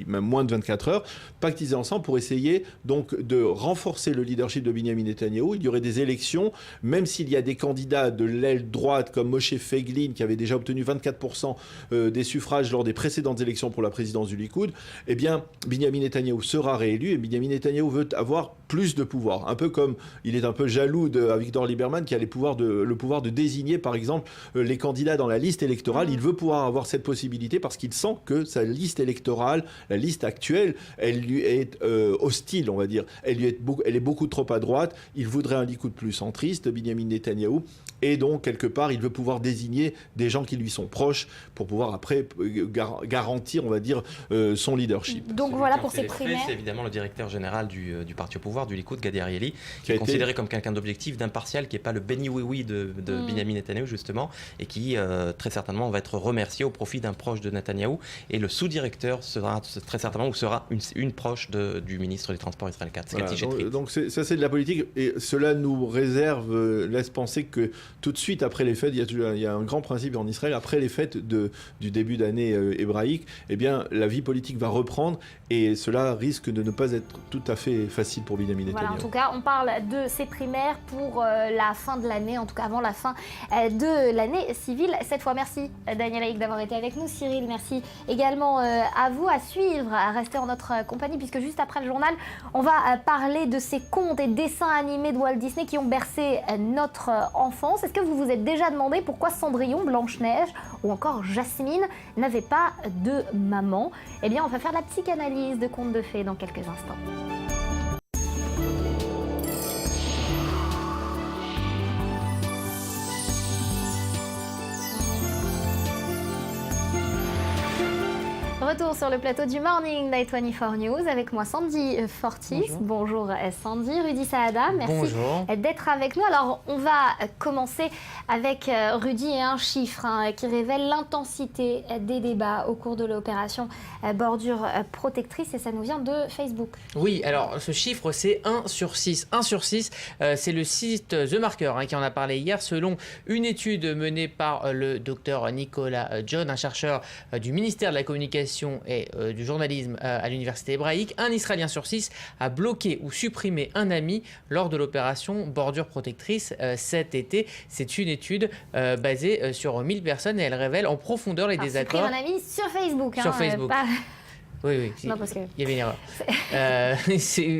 même moins de 24 heures, pactisé ensemble pour essayer donc de renforcer le leadership de Benyamin Netanyahou. Il y aurait des élections, même s'il y a des candidats de l'aile droite comme Moshe Feiglin, qui avait déjà obtenu 24% des suffrages lors des précédentes élections pour la présidence du Likoud, eh bien, Binyamin Netanyahou sera réélu et Binyamin Netanyahou veut avoir plus de pouvoir. Un peu comme il est un peu jaloux de Avigdor Lieberman qui a le pouvoir de désigner par exemple les candidats dans la liste électorale. Il veut pouvoir avoir cette possibilité parce qu'il sent que sa liste électorale, la liste actuelle, elle lui est hostile, on va dire. Elle est beaucoup trop à droite. Il voudrait un Likoud plus centriste, Binyamin Netanyahou. Et donc, quelque part, il veut pouvoir désigner des gens qui lui sont proches pour pouvoir après garantir, on va dire, son leadership. Donc voilà pour ces primaires. C'est évidemment le directeur général du parti au pouvoir, du Likoud, Gadi Arieli, qui est considéré comme quelqu'un d'objectif, d'impartial, qui n'est pas le béni oui-oui de Binyamin Netanyahou, justement, et qui, très certainement, va être remercié au profit d'un proche de Netanyahou. Et le sous-directeur sera très certainement, ou sera une proche du ministre des Transports Israël Katz. Voilà, donc ça, c'est de la politique. Et cela nous laisse penser que tout de suite après les fêtes, il y a un grand principe en Israël, après les fêtes du début d'année hébraïque, eh bien, la vie politique va reprendre et cela risque de ne pas être tout à fait facile pour Binyamin Netanyahou. Voilà, en tout cas, on parle de ces primaires pour la fin de l'année, en tout cas avant la fin de l'année civile. Cette fois, merci Daniel Haïk d'avoir été avec nous. Cyril, merci également à vous, à suivre, à rester en notre compagnie, puisque juste après le journal, on va parler de ces contes et dessins animés de Walt Disney qui ont bercé notre enfance. Est-ce que vous vous êtes déjà demandé pourquoi Cendrillon, Blanche-Neige ou encore Jasmine n'avaient pas de maman? Eh bien, on va faire la psychanalyse de contes de fées dans quelques instants. Retour sur le plateau du Morning Night 24 News avec moi Sandy Fortis. Bonjour Sandy, Rudy Saada, merci d'être avec nous. Alors on va commencer avec Rudy et un chiffre qui révèle l'intensité des débats au cours de l'opération Bordure Protectrice et ça nous vient de Facebook. Oui, alors ce chiffre c'est 1 sur 6. 1 sur 6, c'est le site The Marker qui en a parlé hier selon une étude menée par le docteur Nicolas John, un chercheur du ministère de la Communication et du journalisme à l'université hébraïque. Un Israélien sur 6 a bloqué ou supprimé un ami lors de l'opération Bordure Protectrice cet été. C'est une étude basée sur 1000 personnes et elle révèle en profondeur les désaccords. Supprimer un ami sur Facebook. Sur Facebook. Oui, non, parce que... il y avait une erreur.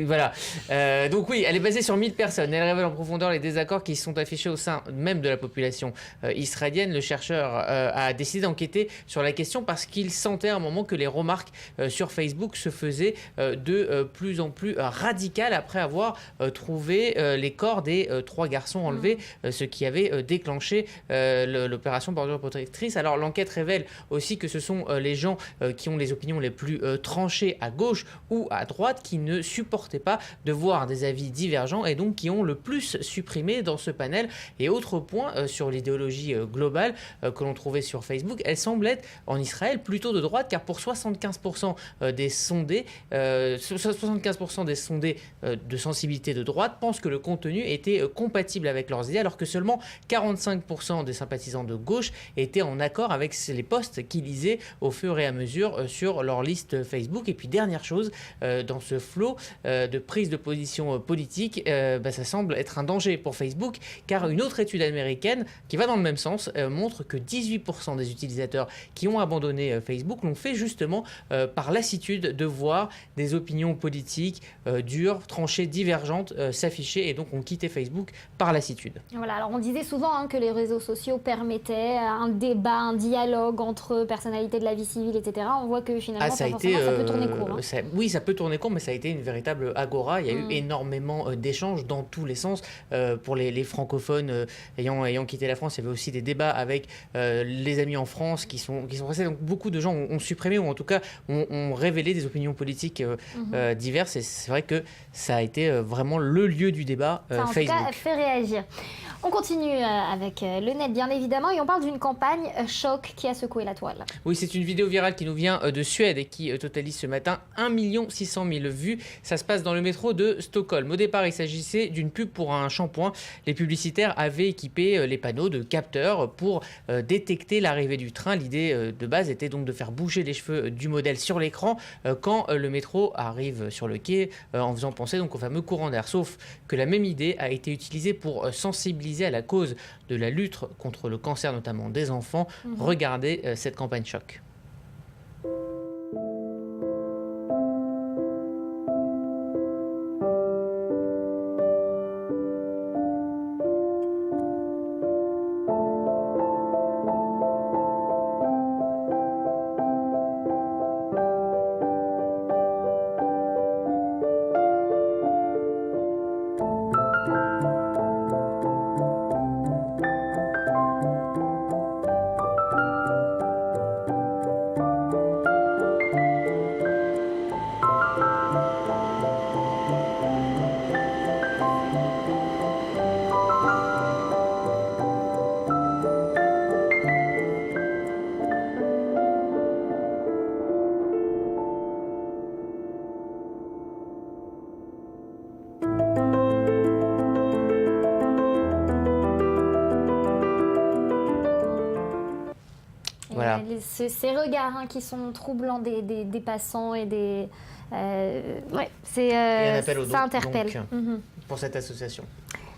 Voilà. Donc oui, elle est basée sur 1000 personnes. Elle révèle en profondeur les désaccords qui sont affichés au sein même de la population israélienne. Le chercheur a décidé d'enquêter sur la question parce qu'il sentait à un moment que les remarques sur Facebook se faisaient de plus en plus radicales après avoir trouvé les corps des 3 garçons enlevés, ce qui avait déclenché l'opération Bordure Protectrice. Alors l'enquête révèle aussi que ce sont les gens qui ont les opinions les plus tranchés à gauche ou à droite qui ne supportaient pas de voir des avis divergents et donc qui ont le plus supprimé dans ce panel. Et autre point sur l'idéologie globale que l'on trouvait sur Facebook, elle semble être en Israël plutôt de droite car pour 75% des sondés, 75% des sondés de sensibilité de droite pensent que le contenu était compatible avec leurs idées alors que seulement 45% des sympathisants de gauche étaient en accord avec les posts qu'ils lisaient au fur et à mesure sur leur liste Facebook. Et puis dernière chose, dans ce flot de prise de position politique, ça semble être un danger pour Facebook car une autre étude américaine qui va dans le même sens montre que 18% des utilisateurs qui ont abandonné Facebook l'ont fait justement par lassitude de voir des opinions politiques dures, tranchées, divergentes s'afficher et donc ont quitté Facebook par lassitude. Voilà, alors on disait souvent que les réseaux sociaux permettaient un débat, un dialogue entre personnalités de la vie civile, etc. On voit que finalement ça peut tourner court. Oui, ça peut tourner court, mais ça a été une véritable agora. Il y a eu énormément d'échanges dans tous les sens. Pour les francophones ayant quitté la France, il y avait aussi des débats avec les amis en France qui sont restés. Donc beaucoup de gens ont supprimé ou en tout cas ont révélé des opinions politiques diverses. Et c'est vrai que ça a été vraiment le lieu du débat Facebook. En tout cas, fait réagir. On continue avec le net, bien évidemment, et on parle d'une campagne choc qui a secoué la toile. Oui, c'est une vidéo virale qui nous vient de Suède et qui totalise ce matin 1 600 000 vues. Ça se passe dans le métro de Stockholm. Au départ, il s'agissait d'une pub pour un shampoing. Les publicitaires avaient équipé les panneaux de capteurs pour détecter l'arrivée du train. L'idée de base était donc de faire bouger les cheveux du modèle sur l'écran quand le métro arrive sur le quai, en faisant penser donc au fameux courant d'air. Sauf que la même idée a été utilisée pour sensibiliser à la cause de la lutte contre le cancer, notamment des enfants. Regardez cette campagne choc. ces regards qui sont troublants des passants et des... ça interpelle. Donc, pour cette association.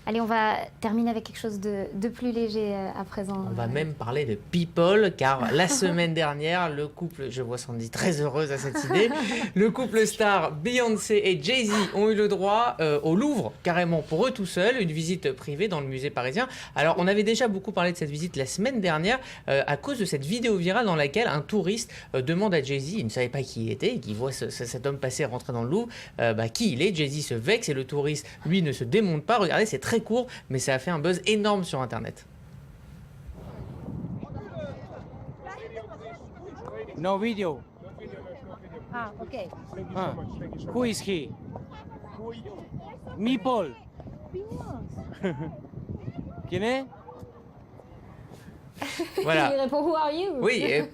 Allez, on va terminer avec quelque chose de plus léger à présent. On va même parler de people, car la semaine dernière, le couple, je vois Sandy très heureuse à cette idée, le couple star Beyoncé et Jay-Z ont eu le droit au Louvre, carrément pour eux tout seuls, une visite privée dans le musée parisien. Alors, on avait déjà beaucoup parlé de cette visite la semaine dernière à cause de cette vidéo virale dans laquelle un touriste demande à Jay-Z, il ne savait pas qui il était, et qui voit cet homme passer et rentrer dans le Louvre, qui il est. Jay-Z se vexe et le touriste, lui, ne se démonte pas. Regardez, c'est très court, mais ça a fait un buzz énorme sur Internet. No video. Ah, okay. Who is he? Me, Paul. ¿Quién est? Voilà. Il répond Who are you? Oui, et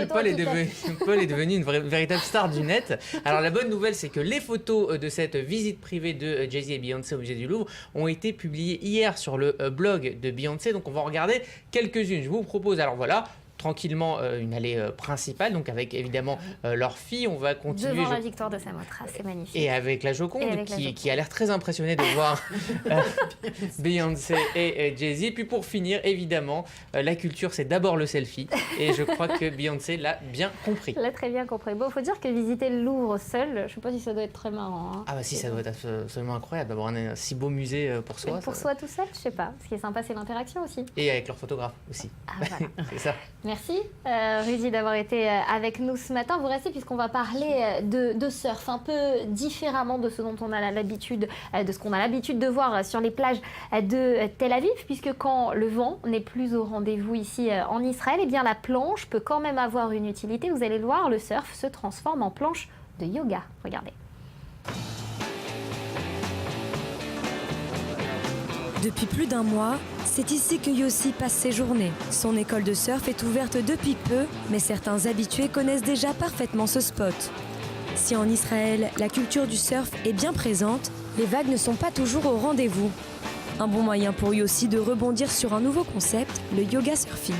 Paul est devenu une véritable star du net. Alors la bonne nouvelle, c'est que les photos de cette visite privée de Jay-Z et Beyoncé au musée du Louvre ont été publiées hier sur le blog de Beyoncé. Donc on va en regarder quelques-unes. Je vous propose, alors voilà, tranquillement une allée principale, donc avec évidemment leur fille. On va continuer devant la victoire de Samothrace, c'est magnifique. et avec la Joconde qui a l'air très impressionnée de voir Beyoncé et Jay-Z. Puis pour finir, évidemment, la culture c'est d'abord le selfie, et je crois que Beyoncé l'a bien compris. L'a très bien compris. Bon, faut dire que visiter le Louvre seul, je sais pas si ça doit être très marrant. Ah bah si, ça doit être absolument incroyable d'avoir un si beau musée pour soi. Pour soi tout seul, je sais pas. Ce qui est sympa, c'est l'interaction aussi. Et avec leur photographe aussi. Ah voilà. C'est ça. Merci Rudy d'avoir été avec nous ce matin. Vous restez puisqu'on va parler de surf un peu différemment de ce dont on a l'habitude, de ce qu'on a l'habitude de voir sur les plages de Tel Aviv, puisque quand le vent n'est plus au rendez-vous ici en Israël, eh bien la planche peut quand même avoir une utilité. Vous allez le voir, le surf se transforme en planche de yoga. Regardez. Depuis plus d'un mois, c'est ici que Yossi passe ses journées. Son école de surf est ouverte depuis peu, mais certains habitués connaissent déjà parfaitement ce spot. Si en Israël, la culture du surf est bien présente, les vagues ne sont pas toujours au rendez-vous. Un bon moyen pour Yossi de rebondir sur un nouveau concept, le yoga surfing.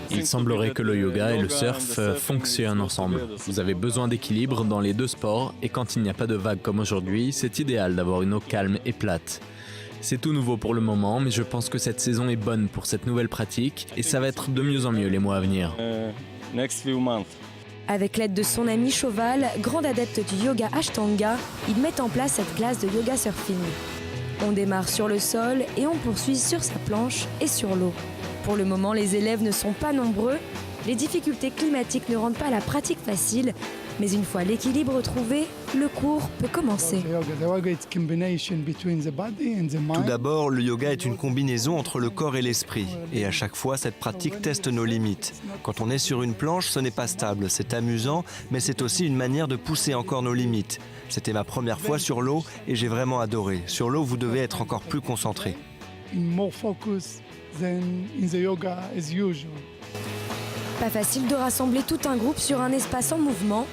Il semblerait que le yoga et le surf fonctionnent ensemble. Vous avez besoin d'équilibre dans les deux sports, et quand il n'y a pas de vagues comme aujourd'hui, c'est idéal d'avoir une eau calme et plate. C'est tout nouveau pour le moment, mais je pense que cette saison est bonne pour cette nouvelle pratique, et ça va être de mieux en mieux les mois à venir. Avec l'aide de son ami Choval, grand adepte du yoga Ashtanga, il met en place cette classe de yoga surfing. On démarre sur le sol et on poursuit sur sa planche et sur l'eau. Pour le moment, les élèves ne sont pas nombreux. Les difficultés climatiques ne rendent pas la pratique facile, mais une fois l'équilibre trouvé, le cours peut commencer. Tout d'abord, le yoga est une combinaison entre le corps et l'esprit. Et à chaque fois, cette pratique teste nos limites. Quand on est sur une planche, ce n'est pas stable, c'est amusant, mais c'est aussi une manière de pousser encore nos limites. C'était ma première fois sur l'eau et j'ai vraiment adoré. Sur l'eau, vous devez être encore plus concentré. Pas facile de rassembler tout un groupe sur un espace en mouvement,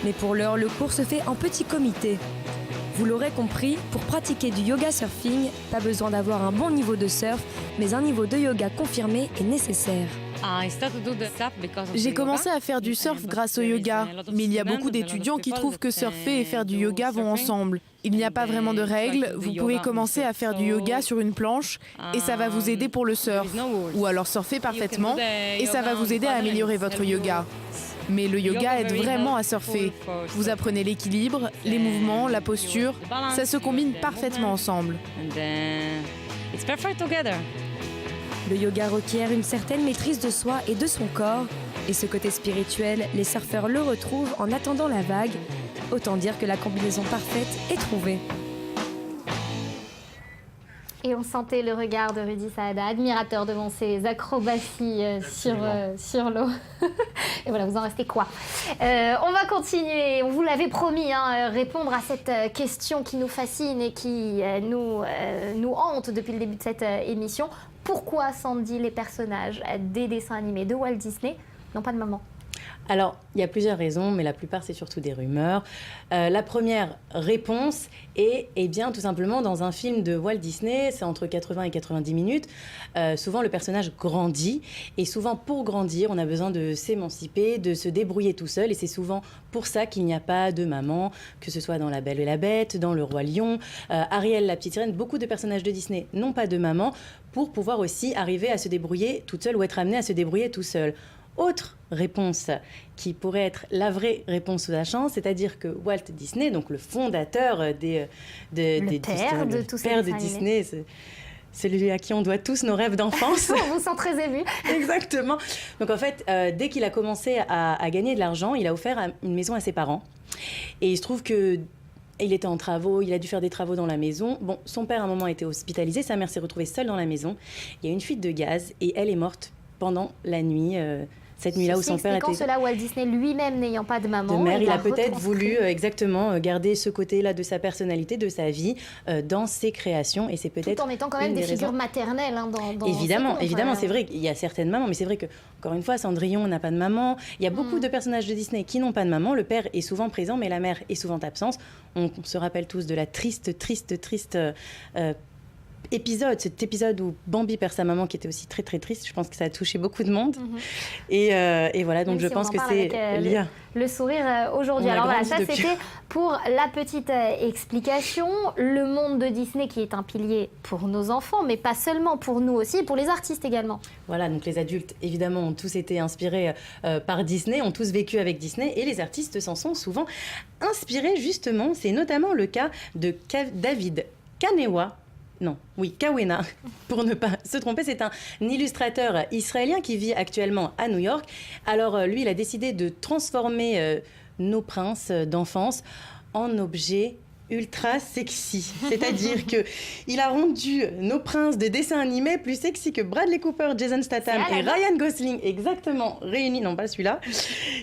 mais pour l'heure, le cours se fait en petit comité. Vous l'aurez compris, pour pratiquer du yoga surfing, pas besoin d'avoir un bon niveau de surf, mais un niveau de yoga confirmé est nécessaire. J'ai commencé à faire du surf grâce au yoga, mais il y a beaucoup d'étudiants qui trouvent que surfer et faire du yoga vont ensemble. Il n'y a pas vraiment de règles, vous pouvez commencer à faire du yoga sur une planche et ça va vous aider pour le surf, ou alors surfer parfaitement et ça va vous aider à améliorer votre yoga. Mais le yoga aide vraiment à surfer. Vous apprenez l'équilibre, les mouvements, la posture, ça se combine parfaitement ensemble. Le yoga requiert une certaine maîtrise de soi et de son corps, et ce côté spirituel, les surfeurs le retrouvent en attendant la vague. Autant dire que la combinaison parfaite est trouvée. Et on sentait le regard de Rudy Saada, admirateur devant ses acrobaties sur l'eau. Et voilà, vous en restez quoi? On va continuer, on vous l'avait promis, répondre à cette question qui nous fascine et qui nous hante depuis le début de cette émission. Pourquoi, Sandy, les personnages des dessins animés de Walt Disney n'ont pas de maman? Alors, il y a plusieurs raisons, mais la plupart, c'est surtout des rumeurs. La première réponse est, bien, tout simplement, dans un film de Walt Disney, c'est entre 80 et 90 minutes, souvent le personnage grandit, et souvent, pour grandir, on a besoin de s'émanciper, de se débrouiller tout seul, et c'est souvent pour ça qu'il n'y a pas de maman, que ce soit dans La Belle et la Bête, dans Le Roi Lion, Ariel, la petite sirène, beaucoup de personnages de Disney n'ont pas de maman, pour pouvoir aussi arriver à se débrouiller toute seule ou être amené à se débrouiller tout seul. Autre réponse qui pourrait être la vraie réponse sous la chance, c'est-à-dire que Walt Disney, donc le fondateur le père de Disney, celui à qui on doit tous nos rêves d'enfance. On vous sent très ému. Exactement. Donc en fait, dès qu'il a commencé à gagner de l'argent, il a offert une maison à ses parents. Et il se trouve que il était en travaux, il a dû faire des travaux dans la maison. Bon, son père à un moment a été hospitalisé, sa mère s'est retrouvée seule dans la maison. Il y a eu une fuite de gaz et elle est morte pendant la nuit. Cette nuit-là où son père était... cela, Walt Disney lui-même n'ayant pas de maman... il a peut-être voulu exactement garder ce côté-là de sa personnalité, de sa vie, dans ses créations. Et c'est peut-être tout en étant quand même des figures maternelles dans évidemment, contes, évidemment, c'est vrai qu'il y a certaines mamans, mais c'est vrai que, encore une fois, Cendrillon n'a pas de maman. Il y a beaucoup de personnages de Disney qui n'ont pas de maman. Le père est souvent présent, mais la mère est souvent absente. On se rappelle tous de la triste cet épisode où Bambi perd sa maman, qui était aussi très très triste. Je pense que ça a touché beaucoup de monde. Et voilà, donc je pense que c'est le sourire aujourd'hui. Alors voilà, ça c'était pour la petite explication. Le monde de Disney qui est un pilier pour nos enfants, mais pas seulement pour nous aussi, pour les artistes également. Voilà, donc les adultes évidemment ont tous été inspirés par Disney, ont tous vécu avec Disney, et les artistes s'en sont souvent inspirés justement. C'est notamment le cas de David Kawena, pour ne pas se tromper, c'est un illustrateur israélien qui vit actuellement à New York. Alors lui, il a décidé de transformer nos princes d'enfance en objets ultra sexy. C'est-à-dire qu'il a rendu nos princes de dessins animés plus sexy que Bradley Cooper, Jason Statham et Ryan Gosling, exactement réunis, non pas celui-là.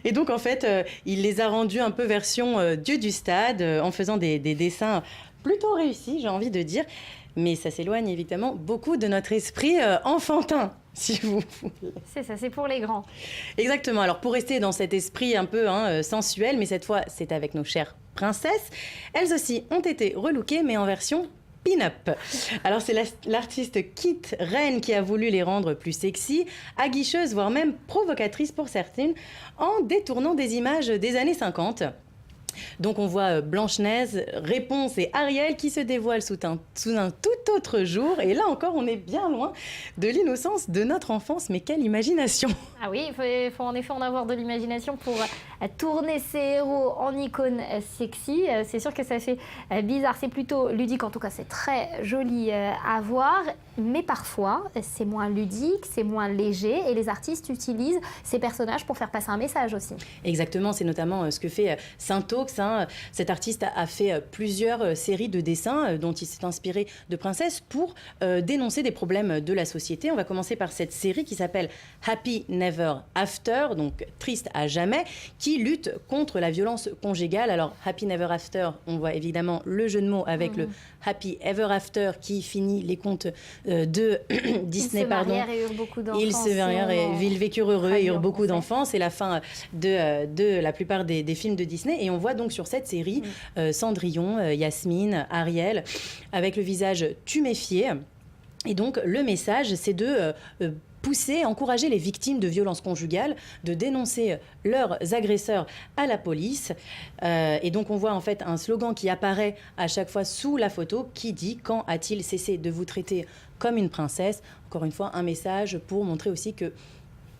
Et donc en fait, il les a rendus un peu version Dieu du stade, en faisant des dessins plutôt réussis, j'ai envie de dire. Mais ça s'éloigne évidemment beaucoup de notre esprit enfantin, si vous voulez. C'est ça, c'est pour les grands. Exactement. Alors pour rester dans cet esprit un peu sensuel, mais cette fois c'est avec nos chères princesses, elles aussi ont été relookées, mais en version pin-up. Alors c'est l'artiste Kit Reine qui a voulu les rendre plus sexy, aguicheuses, voire même provocatrices pour certaines, en détournant des images des années 50. Donc on voit Blanche-Neige, Réponse et Ariel qui se dévoilent sous un tout autre jour. Et là encore, on est bien loin de l'innocence de notre enfance. Mais quelle imagination! Ah oui, il faut en effet en avoir de l'imagination pour tourner ces héros en icônes sexy. C'est sûr que ça fait bizarre, c'est plutôt ludique. En tout cas, c'est très joli à voir. Mais parfois, c'est moins ludique, c'est moins léger. Et les artistes utilisent ces personnages pour faire passer un message aussi. Exactement, c'est notamment ce que fait Saint-Ox. Cet artiste a fait plusieurs séries de dessins dont il s'est inspiré de princesses pour dénoncer des problèmes de la société. On va commencer par cette série qui s'appelle Happy Never After, donc triste à jamais, qui lutte contre la violence conjugale. Alors Happy Never After, on voit évidemment le jeu de mots avec le Happy Ever After qui finit les contes de Disney. Ils se marièrent et eurent beaucoup d'enfants. Ils se marièrent et ils vécurent heureux et eurent beaucoup d'enfants. C'est la fin de la plupart des films de Disney. Et on voit donc sur cette série Cendrillon, Yasmine, Ariel, avec le visage tuméfié. Et donc le message, c'est de encourager les victimes de violences conjugales, de dénoncer leurs agresseurs à la police. Et donc on voit en fait un slogan qui apparaît à chaque fois sous la photo qui dit « Quand a-t-il cessé de vous traiter comme une princesse ?» Encore une fois, un message pour montrer aussi que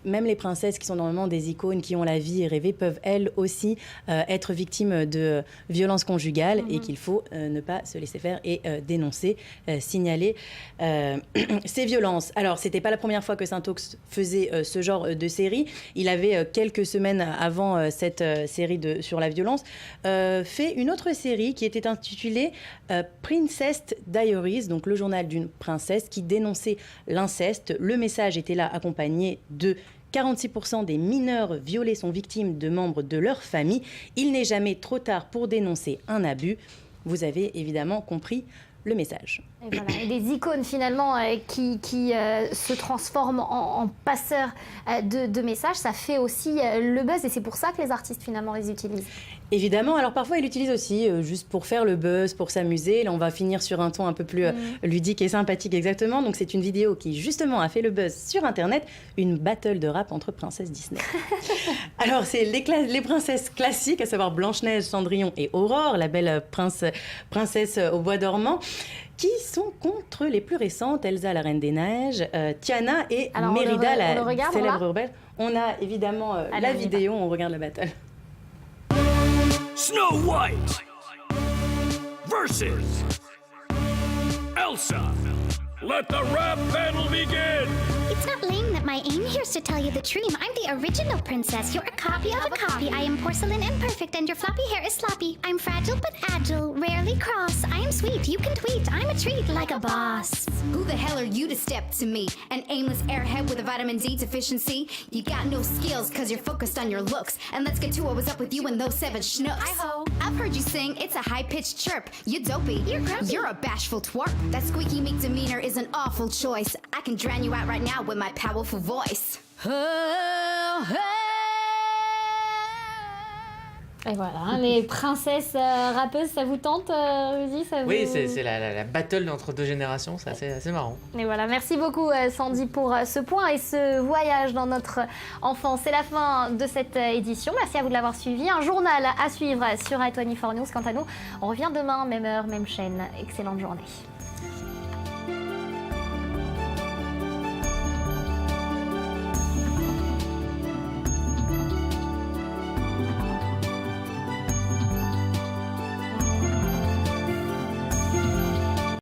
même les princesses qui sont normalement des icônes, qui ont la vie rêvée, peuvent elles aussi être victimes de violences conjugales et qu'il faut ne pas se laisser faire et dénoncer, signaler ces violences. Alors, c'était pas la première fois que Saint-Ox faisait ce genre de série. Il avait, quelques semaines avant cette série sur la violence, fait une autre série qui était intitulée Princess Diaries, donc le journal d'une princesse qui dénonçait l'inceste. Le message était là accompagné de 46% des mineurs violés sont victimes de membres de leur famille. Il n'est jamais trop tard pour dénoncer un abus. Vous avez évidemment compris le message. Et voilà, et des icônes finalement qui se transforment en passeurs de messages, ça fait aussi le buzz et c'est pour ça que les artistes finalement les utilisent. Évidemment, alors parfois ils l'utilisent aussi juste pour faire le buzz, pour s'amuser. Là on va finir sur un ton un peu plus ludique et sympathique exactement. Donc c'est une vidéo qui justement a fait le buzz sur internet, une battle de rap entre princesses Disney. Alors c'est les princesses classiques, à savoir Blanche-Neige, Cendrillon et Aurore, la belle princesse au bois dormant, qui sont contre les plus récentes, Elsa la Reine des Neiges, Tiana et Mérida la célèbre rebelle. On a évidemment la vidéo, on regarde la battle. Snow White versus Elsa. Let the rap battle begin! It's not lame that my aim here's to tell you the dream. I'm the original princess. You're a copy of a copy. I am porcelain imperfect and your floppy hair is sloppy. I'm fragile but agile, rarely cross. I am sweet, you can tweet. I'm a treat like a boss. Who the hell are you to step to me? An aimless airhead with a vitamin D deficiency? You got no skills cause you're focused on your looks. And let's get to what was up with you and those 7 schnooks. Hi-ho. I've heard you sing, it's a high-pitched chirp. You're dopey. You're grumpy. You're a bashful twerp. That squeaky meek demeanor is an awful choice. I can drown you out right now with my powerful voice. Et voilà, les princesses rappeuses, ça vous tente, Rudy, Oui, c'est la battle entre 2 générations, c'est assez marrant. Et voilà, merci beaucoup Sandy pour ce point et ce voyage dans notre enfance. C'est la fin de cette édition, merci à vous de l'avoir suivi. Un journal à suivre sur i24 News. Quant à nous, on revient demain, même heure, même chaîne. Excellente journée.